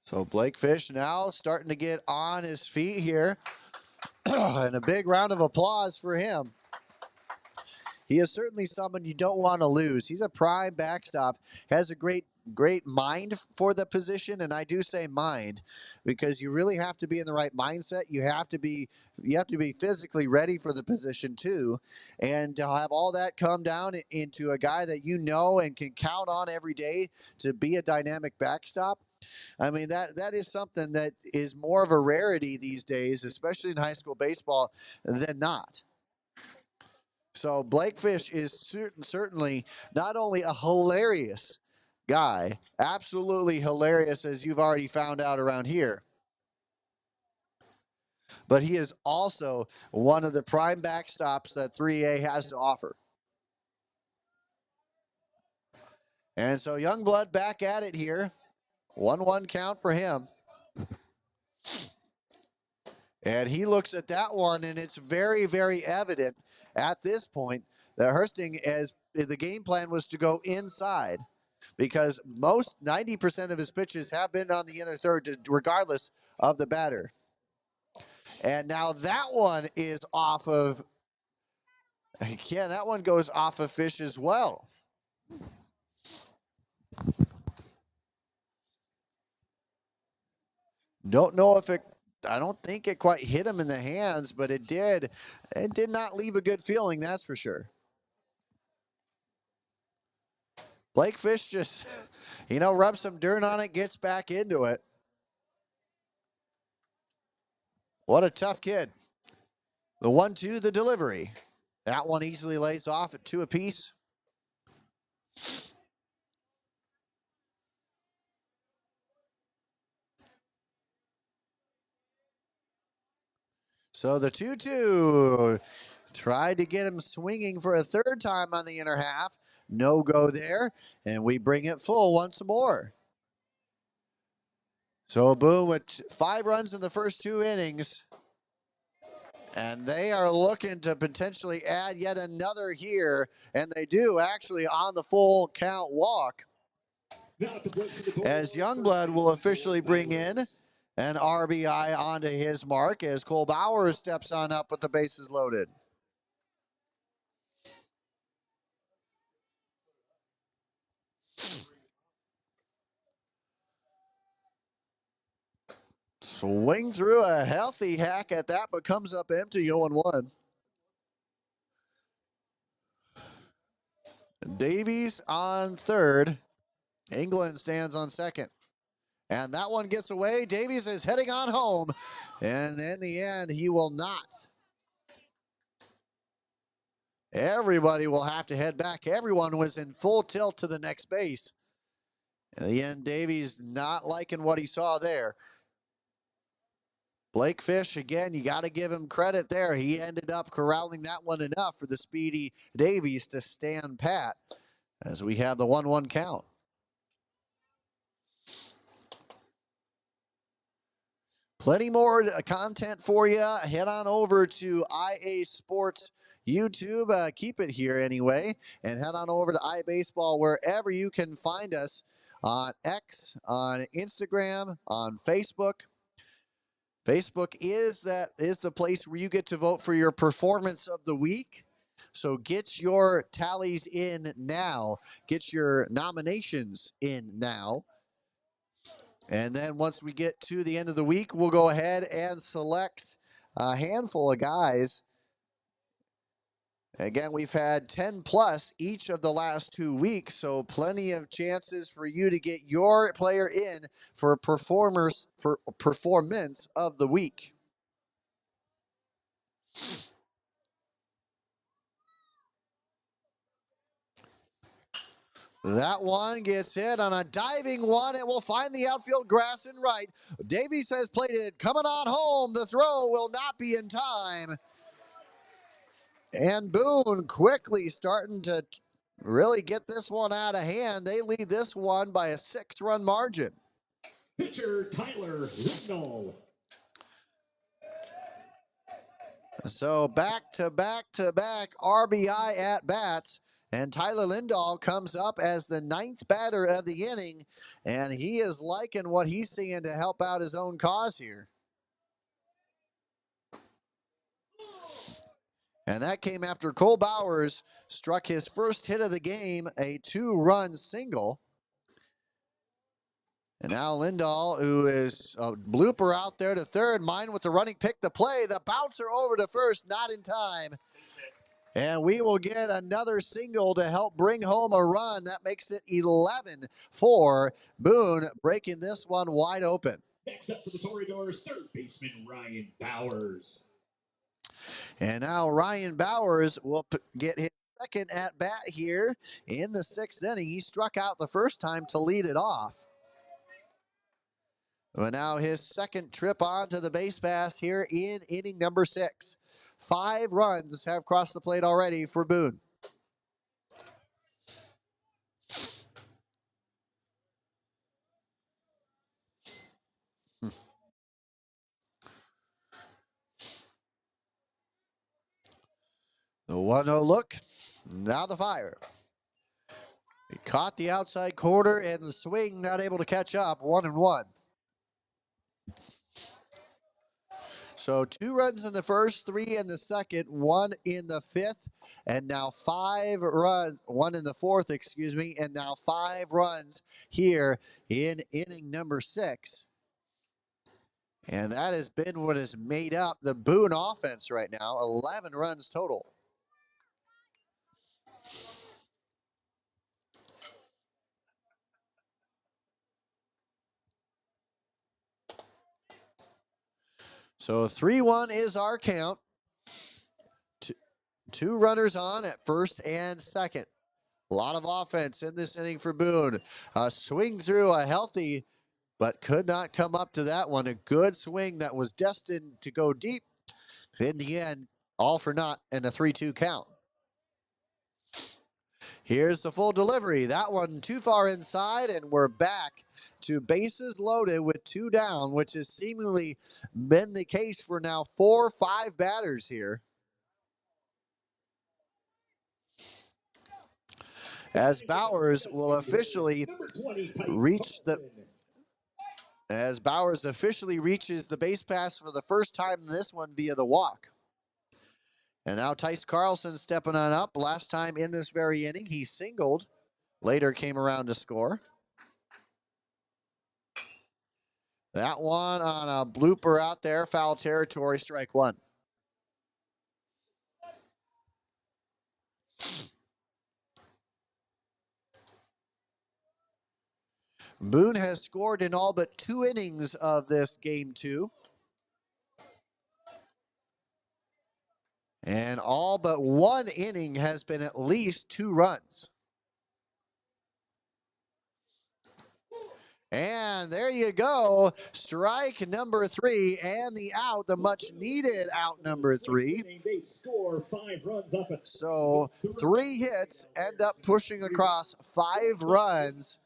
So Blake Fish now starting to get on his feet here. And a big round of applause for him. He is certainly someone you don't want to lose. He's a prime backstop, has a great mind for the position, and I do say mind because you really have to be in the right mindset. You have to be physically ready for the position too, and to have all that come down into a guy that you know and can count on every day to be a dynamic backstop. I mean, that is something that is more of a rarity these days, especially in high school baseball, than not. So Blake Fish is certainly not only a hilarious guy, absolutely hilarious as you've already found out around here, but he is also one of the prime backstops that 3A has to offer. And so Youngblood back at it here. 1-1 count for him. And he looks at that one, and it's very, very evident at this point that Hursting, as the game plan was to go inside, because 90% of his pitches have been on the inner third, regardless of the batter. And now that one is off of, yeah, that one goes off of Fish as well. Don't know if I don't think it quite hit him in the hands, but it did. It did not leave a good feeling, that's for sure. Blake Fish just, rubs some dirt on it, gets back into it. What a tough kid. The 1-2, the delivery. That one easily lays off at 2 apiece. So the 2-2 tried to get him swinging for a third time on the inner half. No go there, and we bring it full once more. So Boone with 5 runs in the first 2 innings. And they are looking to potentially add yet another here, and they do actually on the full count walk. As Youngblood will officially bring in an RBI onto his mark as Cole Bauer steps on up with the bases loaded. Swing through a healthy hack at that, but comes up empty 0-1. Davies on third. England stands on second. And that one gets away. Davies is heading on home. And in the end, he will not. Everybody will have to head back. Everyone was in full tilt to the next base. In the end, Davies not liking what he saw there. Blake Fish, again, you got to give him credit there. He ended up corralling that one enough for the speedy Davies to stand pat as we have the 1-1 count. Plenty more content for you. Head on over to IA Sports YouTube. Keep it here anyway. And head on over to iBaseball wherever you can find us on X, on Instagram, on Facebook. Facebook is the place where you get to vote for your performance of the week. So get your tallies in now. Get your nominations in now. And then once we get to the end of the week, we'll go ahead and select a handful of guys. Again, we've had 10 plus each of the last 2 weeks, so plenty of chances for you to get your player in for performance of the week. That one gets hit on a diving one. It will find the outfield grass and right. Davies has played it. Coming on home. The throw will not be in time. And Boone quickly starting to really get this one out of hand. They lead this one by a 6-run margin. Pitcher Tyler Lindahl. So back to back RBI at bats. And Tyler Lindahl comes up as the 9th batter of the inning. And he is liking what he's seeing to help out his own cause here. And that came after Cole Bowers struck his first hit of the game, a 2-run single. And now Lindahl, who is a blooper out there to third, mine with the running pick the play. The bouncer over to first, not in time. And we will get another single to help bring home a run. That makes it 11 for Boone, breaking this one wide open. Next up for the Toreadors, third baseman Ryan Bowers. And now Ryan Bowers will get his second at bat here in the 6th inning. He struck out the first time to lead it off. But now his second trip onto the base pass here in inning number 6. 5 runs have crossed the plate already for Boone. The 1-0 look. Now the fire. He caught the outside corner and the swing not able to catch up. 1-1. So 2 runs in the first, 3 in the second, 1 in the 5th, and now 5 runs, 1 in the 4th, excuse me, and now 5 runs here in inning number 6. And that has been what has made up the Boone offense right now, 11 runs total. So 3-1 is our count. 2 runners on at first and second. A lot of offense in this inning for Boone. A swing through a healthy, but could not come up to that one. A good swing that was destined to go deep. In the end, all for naught and a 3-2 count. Here's the full delivery. That one too far inside, and we're back to bases loaded with 2 down, which has seemingly been the case for now 4 or 5 batters here. As Bowers will officially reach as Bowers officially reaches the base pass for the first time in this one via the walk. And now Tice Carlson stepping on up. Last time in this very inning, he singled. Later came around to score. That one on a blooper out there, foul territory, strike 1. Boone has scored in all but 2 innings of this game 2. And all but 1 inning has been at least 2 runs. And there you go. Strike number 3 and the out, the much needed out number 3. They score 5 runs off So 3 hits end up pushing across 5 runs.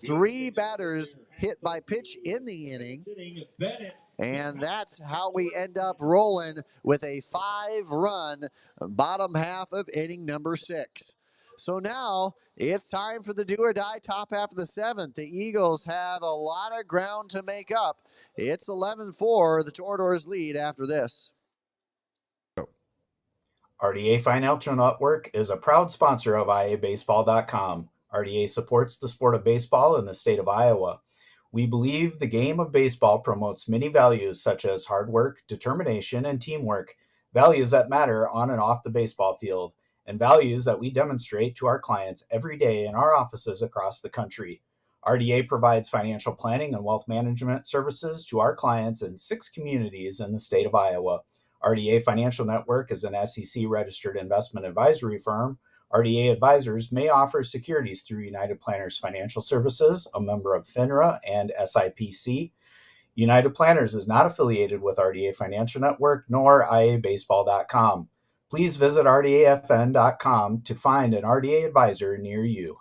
3 batters hit by pitch in the inning. And that's how we end up rolling with a 5-run bottom half of inning number 6. So now it's time for the do or die top half of the 7th. The Eagles have a lot of ground to make up. It's 11-4, the Toreadors lead after this. RDA Financial Network is a proud sponsor of IABaseball.com. RDA supports the sport of baseball in the state of Iowa. We believe the game of baseball promotes many values such as hard work, determination, and teamwork, values that matter on and off the baseball field, and values that we demonstrate to our clients every day in our offices across the country. RDA provides financial planning and wealth management services to our clients in 6 communities in the state of Iowa. RDA Financial Network is an SEC registered investment advisory firm. RDA advisors may offer securities through United Planners Financial Services, a member of FINRA and SIPC. United Planners is not affiliated with RDA Financial Network nor iabaseball.com. Please visit rdafn.com to find an RDA advisor near you.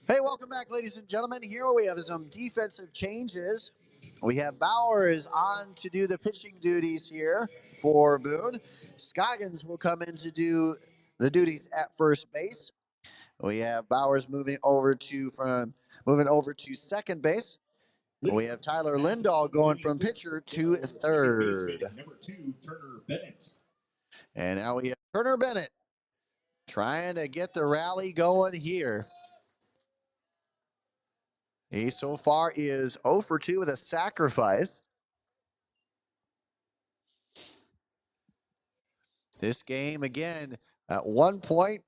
Hey, welcome back, ladies and gentlemen. Here we have some defensive changes. We have Bowers on to do the pitching duties here for Boone. Scoggins will come in to do the duties at first base. We have Bowers moving over to second base. We have Tyler Lindahl going from pitcher to third. Number 2, Turner Bennett. And now we have Turner Bennett trying to get the rally going here. He so far is 0 for 2 with a sacrifice. This game again at 1 point,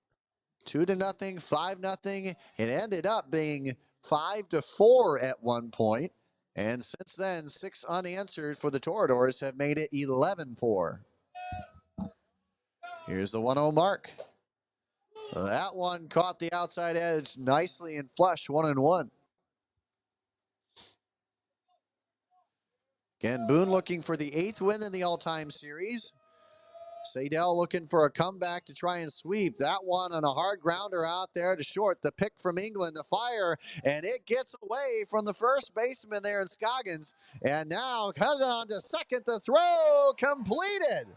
2-0, 5-0. It ended up being 5-4 at 1 point. And since then, 6 unanswered for the Toreadors have made it 11-4. Here's the 1-0 mark. That one caught the outside edge nicely and flush, 1-1. Again, Boone looking for the 8th win in the all-time series. Saydel looking for a comeback to try and sweep. That one on a hard grounder out there to short. The pick from England to fire, and it gets away from the first baseman there in Scoggins. And now cut it on to second. The throw completed.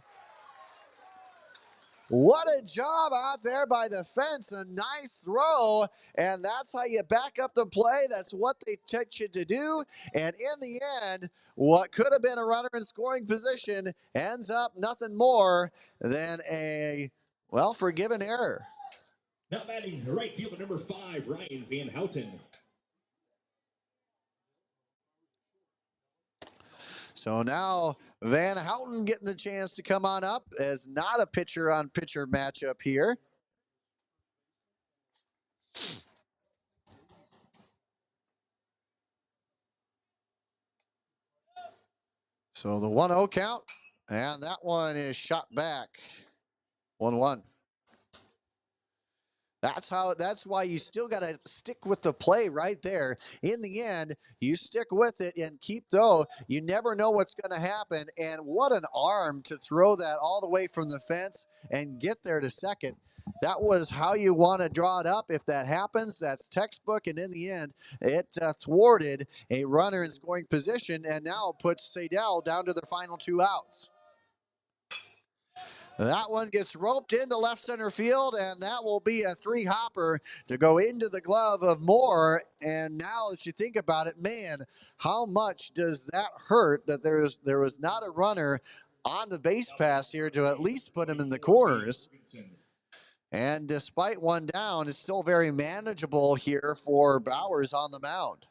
What a job out there by the fence. A nice throw, and that's how you back up the play. That's what they teach you to do. And in the end, what could have been a runner in scoring position ends up nothing more than a, well, forgiven error. Now batting right fielder number 5, Ryan Van Houten. So now Van Houten getting the chance to come on up as not a pitcher-on-pitcher matchup here. So the 1-0 count, and that one is shot back. 1-1. That's why you still got to stick with the play right there. In the end, you stick with it and keep though. You never know what's going to happen. And what an arm to throw that all the way from the fence and get there to second. That was how you want to draw it up. If that happens, that's textbook. And in the end, it thwarted a runner in scoring position and now puts Saydel down to their final 2 outs. That one gets roped into left center field, and that will be a 3-hopper to go into the glove of Moore. And now that you think about it, man, how much does that hurt that there was not a runner on the base pass here to at least put him in the corners. And despite one down, it's still very manageable here for Bowers on the mound.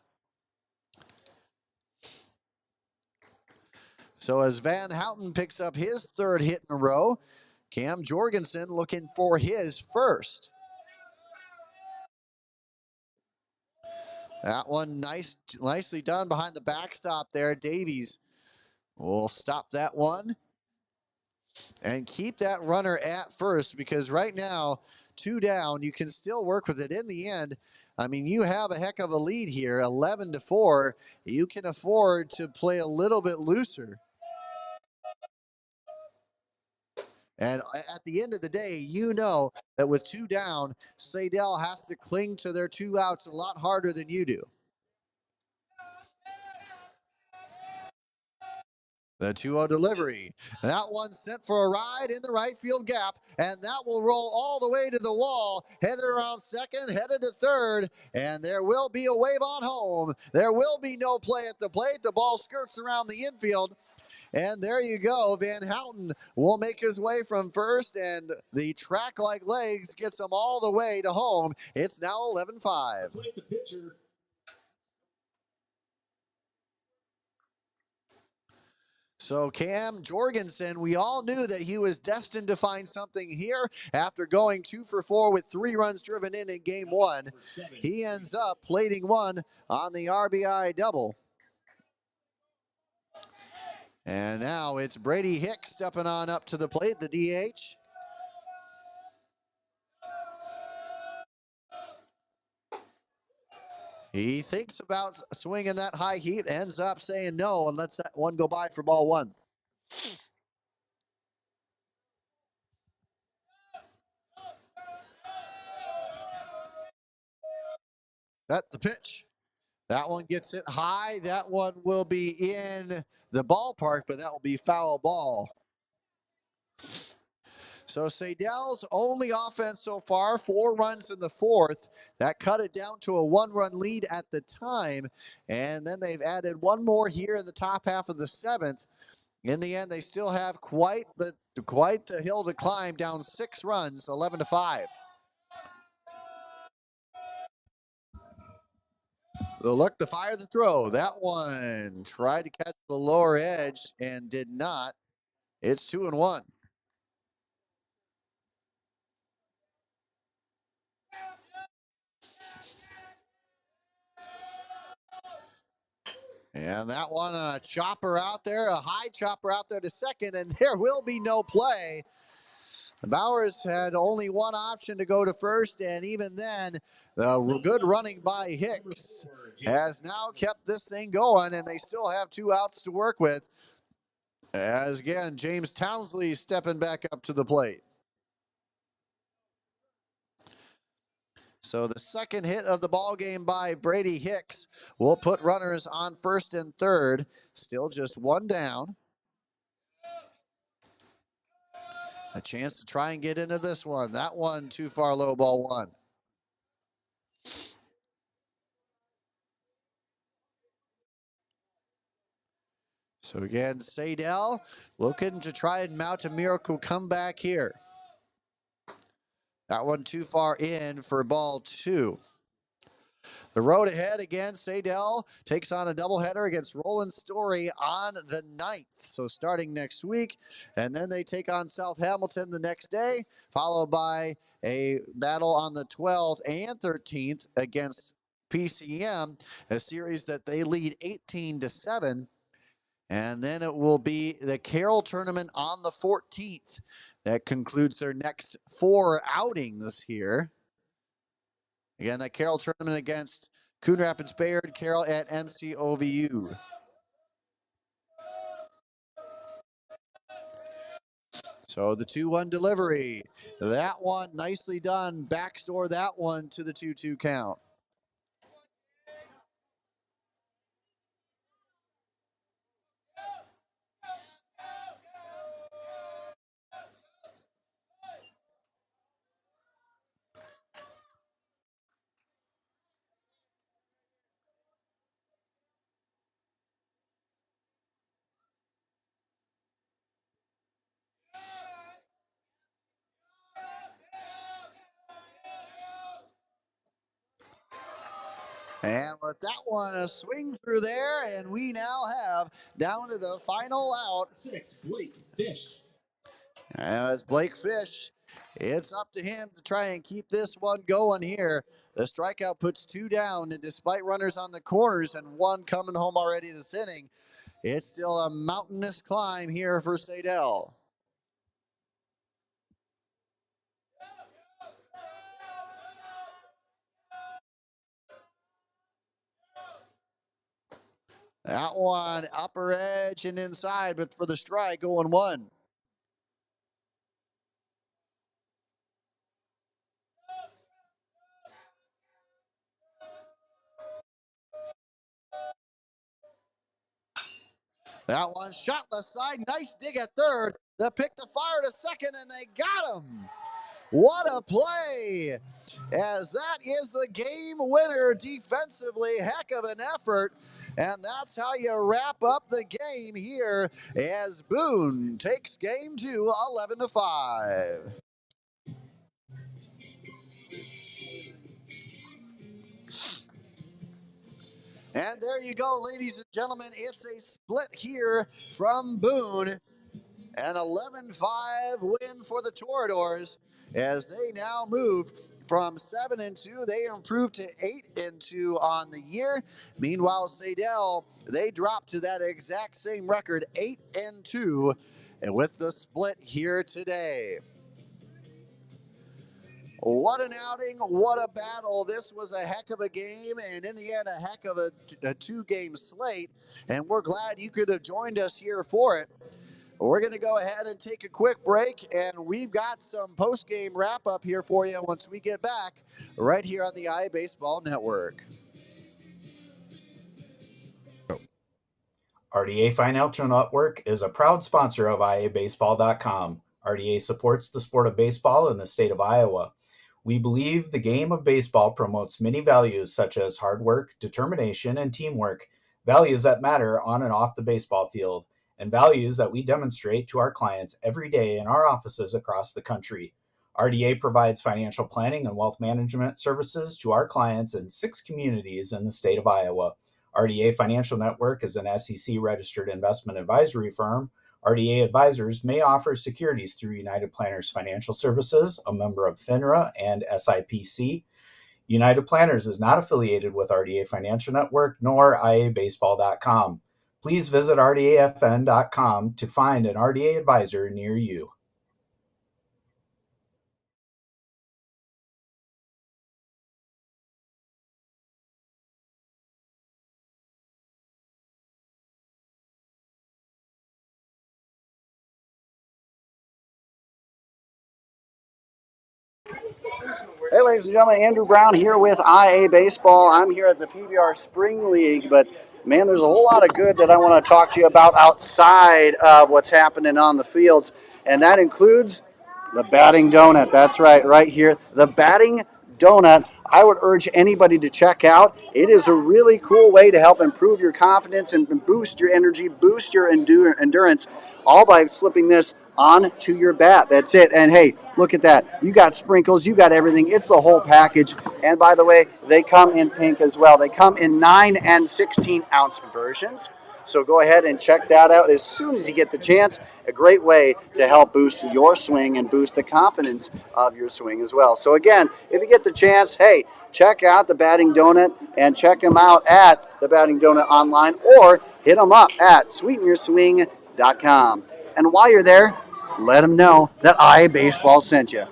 So as Van Houten picks up his 3rd hit in a row, Cam Jorgensen looking for his first. That one nicely done behind the backstop there. Davies will stop that one and keep that runner at first, because right now, 2 down, you can still work with it. In the end, I mean, you have a heck of a lead here, 11-4. You can afford to play a little bit looser. And at the end of the day, you know that with 2 down, Saydel has to cling to their 2 outs a lot harder than you do. The 2-0 delivery. That one sent for a ride in the right field gap, and that will roll all the way to the wall. Headed around second, headed to third, and there will be a wave on home. There will be no play at the plate. The ball skirts around the infield. And there you go. Van Houten will make his way from first, and the track-like legs gets him all the way to home. It's now 11-5. Play the pitcher. So Cam Jorgensen, we all knew that he was destined to find something here after going 2 for 4 with 3 runs driven in game 1. He ends up plating 1 on the RBI double. And now it's Brady Hicks stepping on up to the plate, the DH. He thinks about swinging that high heat, ends up saying no, and lets that one go by for ball 1. That's the pitch. That one gets hit high. That one will be in the ballpark, but that will be foul ball. So Saydel's only offense so far, 4 runs in the 4th. That cut it down to a 1-run lead at the time. And then they've added 1 more here in the top half of the 7th. In the end, they still have quite the hill to climb, down 6 runs, 11-5. The look to fire the throw. That one tried to catch the lower edge and did not. It's 2-1. And that one, a chopper out there, a high chopper out there to second, and there will be no play. Bowers had only one option to go to first, and even then, the good running by Hicks has now kept this thing going, and they still have 2 outs to work with. As again, James Townsley stepping back up to the plate. So the second hit of the ball game by Brady Hicks will put runners on first and third. Still just 1 down. A chance to try and get into this one. That one too far low, ball 1. So again, Saydel looking to try and mount a miracle comeback here. That one too far in for ball 2. The road ahead again, Saydel takes on a doubleheader against Roland Story on the 9th. So starting next week, and then they take on South Hamilton the next day, followed by a battle on the 12th and 13th against PCM, a series that they lead 18-7. And then it will be the Carroll tournament on the 14th. That concludes their next 4 outings here. Again, that Carroll tournament against Coon Rapids Bayard, Carroll at MCOVU. So the 2-1 delivery. That one nicely done. Backstore that one to the 2-2 count. And with that one, a swing through there, and we now have down to the final out. 6, Blake Fish. As Blake Fish, it's up to him to try and keep this one going here. The strikeout puts 2 down, and despite runners on the corners and 1 coming home already this inning, it's still a mountainous climb here for Saydel. That one upper edge and inside, but for the strike, 0-1. That one shot left side. Nice dig at third. The pick to fire to second, and they got him. What a play, as that is the game winner defensively. Heck of an effort. And that's how you wrap up the game here as Boone takes game 2, 11-5. And there you go, ladies and gentlemen. It's a split here from Boone. An 11-5 win for the Toreadors as they now move from 7-2. They improved to 8-2 on the year. Meanwhile, Saydel, they dropped to that exact same record, 8-2, and with the split here today. What an outing, what a battle. This was a heck of a game, and in the end, a heck of a two-game slate, and we're glad you could have joined us here for it. We're going to go ahead and take a quick break, and we've got some post-game wrap-up here for you once we get back right here on the iBaseball Network. RDA Financial Network is a proud sponsor of iabaseball.com. RDA supports the sport of baseball in the state of Iowa. We believe the game of baseball promotes many values such as hard work, determination, and teamwork, values that matter on and off the baseball field, and values that we demonstrate to our clients every day in our offices across the country. RDA provides financial planning and wealth management services to our clients in 6 communities in the state of Iowa. RDA Financial Network is an SEC-registered investment advisory firm. RDA advisors may offer securities through United Planners Financial Services, a member of FINRA and SIPC. United Planners is not affiliated with RDA Financial Network nor iabaseball.com. Please visit rdafn.com to find an RDA advisor near you. Hey, ladies and gentlemen, Andrew Brown here with IA Baseball. I'm here at the PBR Spring League, but man, there's a whole lot of good that I want to talk to you about outside of what's happening on the fields, and that includes the batting donut. That's right here. The batting donut, I would urge anybody to check out. It is a really cool way to help improve your confidence and boost your energy, boost your endurance, all by slipping this onto your bat. That's it. And hey, look at that. You got sprinkles, you got everything. It's the whole package. And by the way, they come in pink as well. They come in 9 and 16 ounce versions. So go ahead and check that out as soon as you get the chance. A great way to help boost your swing and boost the confidence of your swing as well. So again, if you get the chance, hey, check out the Batting Donut and check them out at the Batting Donut online or hit them up at sweetenyourswing.com. And while you're there, let them know that iBaseball sent you.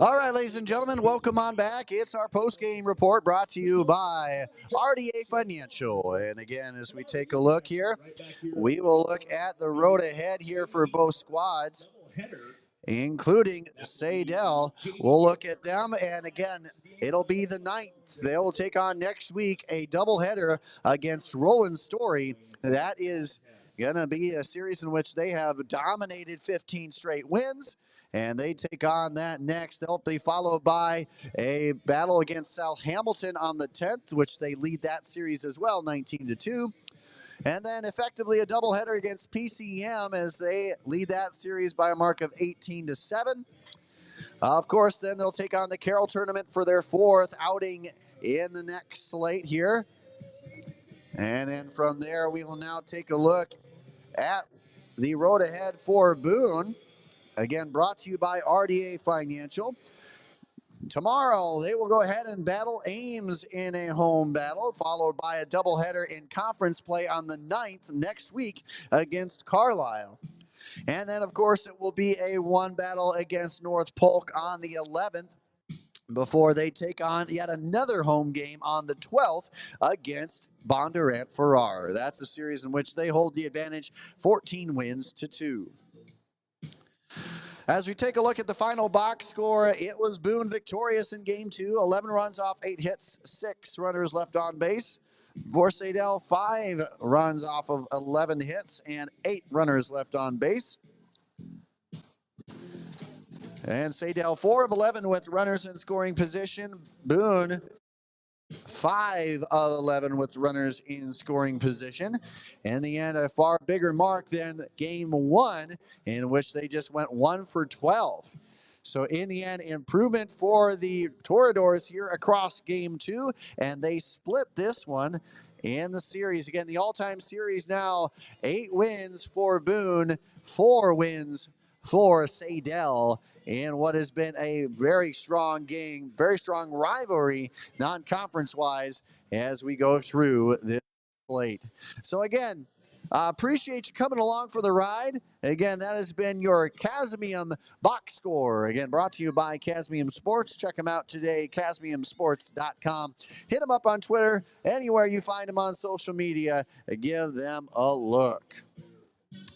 All right, ladies and gentlemen, welcome on back. It's our post-game report brought to you by RDA Financial. And again, as we take a look here, we will look at the road ahead here for both squads, including Saydel. We'll look at them, and again, it'll be the 9th. They will take on next week a doubleheader against Roland Story. That is going to be a series in which they have dominated 15 straight wins, and they take on that next. They'll be followed by a battle against South Hamilton on the 10th, which they lead that series as well, 19-2. And then effectively a doubleheader against PCM as they lead that series by a mark of 18-7. Of course, then they'll take on the Carroll tournament for their 4th outing in the next slate here. And then from there, we will now take a look at the road ahead for Boone. Again, brought to you by RDA Financial. Tomorrow, they will go ahead and battle Ames in a home battle, followed by a doubleheader in conference play on the 9th next week against Carlisle. And then, of course, it will be a one battle against North Polk on the 11th before they take on yet another home game on the 12th against Bondurant Farrar. That's a series in which they hold the advantage 14 wins to 2. As we take a look at the final box score, it was Boone victorious in Game 2. 11 runs off 8 hits, 6 runners left on base. For Saydel, 5 runs off of 11 hits and 8 runners left on base. And Saydel, 4 of 11 with runners in scoring position. Boone, 5 of 11 with runners in scoring position. In the end, a far bigger mark than Game 1, in which they just went 1 for 12. So in the end, improvement for the Toreadors here across Game 2, and they split this one in the series. Again, the all-time series now, 8 wins for Boone, 4 wins for Saydel, in what has been a very strong game, very strong rivalry, non-conference-wise, as we go through this slate. So again, appreciate you coming along for the ride. Again, that has been your Casmium box score. Again, brought to you by Casmium Sports. Check them out today, casmiumsports.com. Hit them up on Twitter, anywhere you find them on social media. Give them a look.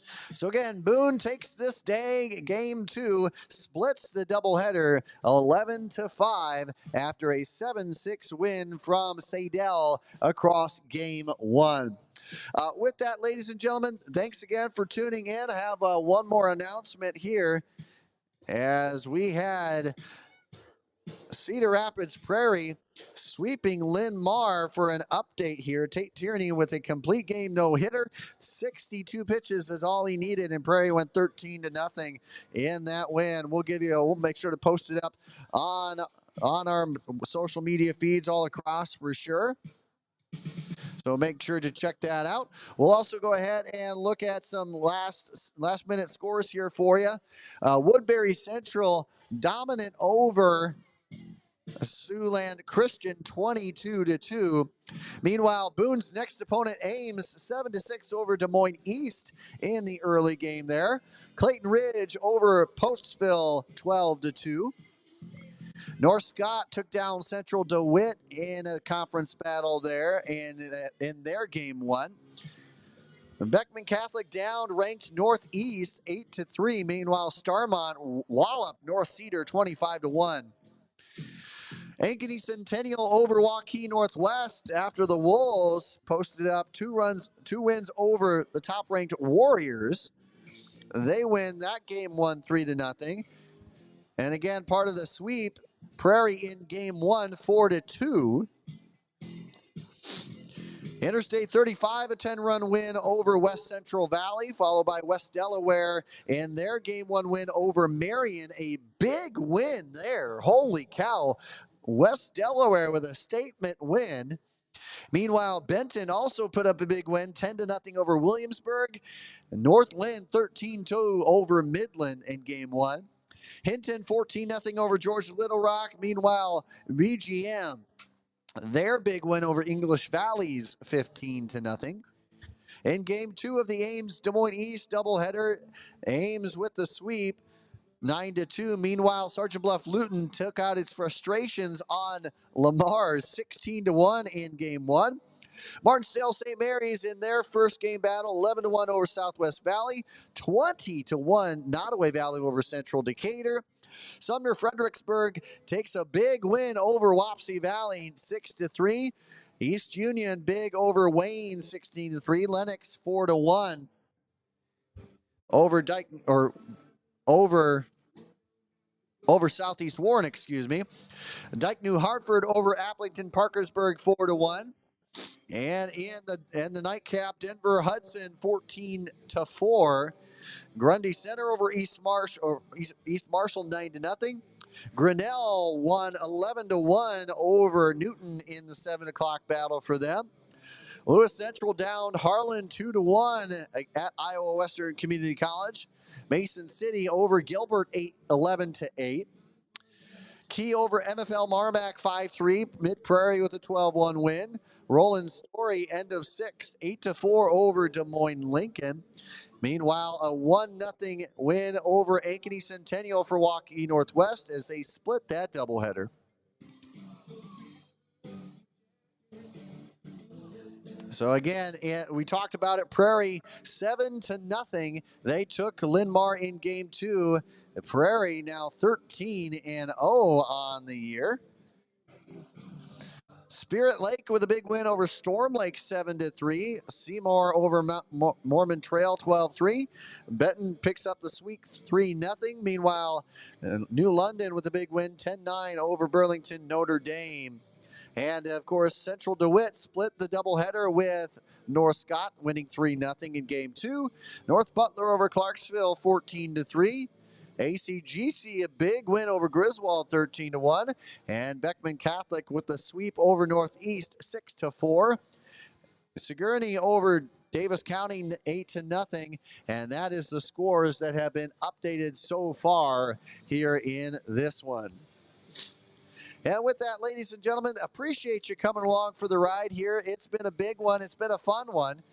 So again, Boone takes this day, Game 2, splits the doubleheader 11-5 after a 7-6 win from Saydel across Game 1. With that, ladies and gentlemen, thanks again for tuning in. I have one more announcement here, as we had Cedar Rapids Prairie sweeping Lynn Marr for an update here. Tate Tierney with a complete game no-hitter. 62 pitches is all he needed, and Prairie went 13-0 in that win. We'll make sure to post it up on our social media feeds all across for sure. So make sure to check that out. We'll also go ahead and look at some last minute scores here for you. Woodbury Central dominant over Siouxland Christian 22-2. Meanwhile, Boone's next opponent, Ames, 7-6 over Des Moines East in the early game there. Clayton Ridge over Postville 12-2. North Scott took down Central DeWitt in a conference battle there in their Game 1. Beckman Catholic downed ranked Northeast 8-3. Meanwhile, Starmont walloped North Cedar 25-1. Ankeny Centennial over Waukee Northwest after the Wolves posted up 2 wins over the top-ranked Warriors. They win that game 1 3-0. And again, part of the sweep, Prairie in Game 1 4-2. Interstate 35, a 10-run win over West Central Valley, followed by West Delaware in their Game 1 win over Marion. A big win there. Holy cow. West Delaware with a statement win. Meanwhile, Benton also put up a big win, 10-0 over Williamsburg. Northland 13-2 over Midland in Game 1. Hinton 14-0 over Georgia Little Rock. Meanwhile, BGM, their big win over English Valley's 15-0. In Game 2 of the Ames Des Moines East doubleheader, Ames with the sweep, 9-2. Meanwhile, Sergeant Bluff Luton took out its frustrations on Lamar's 16-1 in Game 1. Martinsdale St. Mary's in their first game battle, 11-1 over Southwest Valley, 20-1 Nottoway Valley over Central Decatur. Sumner Fredericksburg takes a big win over Wapsie Valley, 6-3. East Union big over Wayne, 16-3. Lennox 4-1 over Southeast Warren, excuse me. Dyke New Hartford over Applington Parkersburg 4-1. And in the nightcap, Denver Hudson 14-4. Grundy Center over East Marshall 9-0. Grinnell won 11-1 over Newton in the 7 o'clock battle for them. Lewis Central downed Harlan 2-1 at Iowa Western Community College. Mason City over Gilbert 11-8. Key over MFL Marmac 5-3. Mid Prairie with a 12-1 win. Roland Story, end of 6, 8-4 over Des Moines Lincoln. Meanwhile, a 1-0 win over Ankeny Centennial for Waukee Northwest as they split that doubleheader. So again, we talked about it. Prairie 7-0. They took Linn-Mar in game 2. Prairie now 13-0 on the year. Spirit Lake with a big win over Storm Lake 7-3. Seymour over Mormon Trail 12-3. Benton picks up the sweep 3-0. Meanwhile, New London with a big win 10-9 over Burlington Notre Dame. And, of course, Central DeWitt split the doubleheader with North Scott, winning 3-0 in Game 2. North Butler over Clarksville, 14-3. ACGC, a big win over Griswold, 13-1. And Beckman Catholic with the sweep over Northeast, 6-4. Sigourney over Davis County, 8-0. And that is the scores that have been updated so far here in this one. And with that, ladies and gentlemen, appreciate you coming along for the ride here. It's been a big one. It's been a fun one.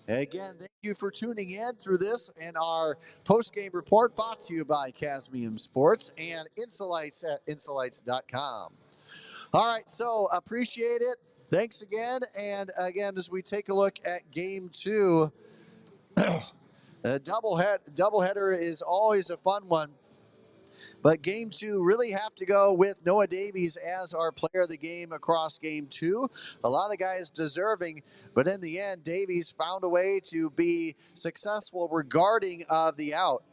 Again, thank you for tuning in through this and our post-game report brought to you by Casmium Sports and Insolites at insolites.com. All right, so appreciate it. Thanks again. And again, as we take a look at Game 2, a doubleheader is always a fun one. But Game 2 really have to go with Noah Davies as our player of the game across Game 2. A lot of guys deserving, but in the end, Davies found a way to be successful regarding of the out.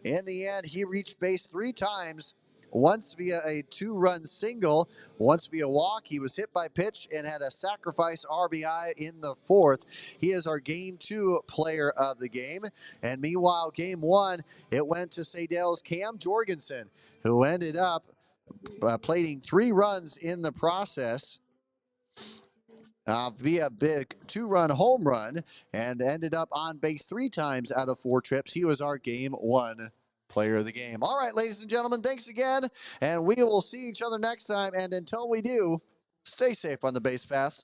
In the end, he reached base 3 times, once via a 2-run single, once via walk. He was hit by pitch and had a sacrifice RBI in the 4th. He is our Game 2 player of the game. And meanwhile, Game 1, it went to Saydel's Cam Jorgensen, who ended up plating 3 runs in the process via a big 2-run home run and ended up on base 3 times out of 4 trips. He was our Game 1 player of the game. All right, ladies and gentlemen, thanks again, and we will see each other next time. And until we do, stay safe on the base paths.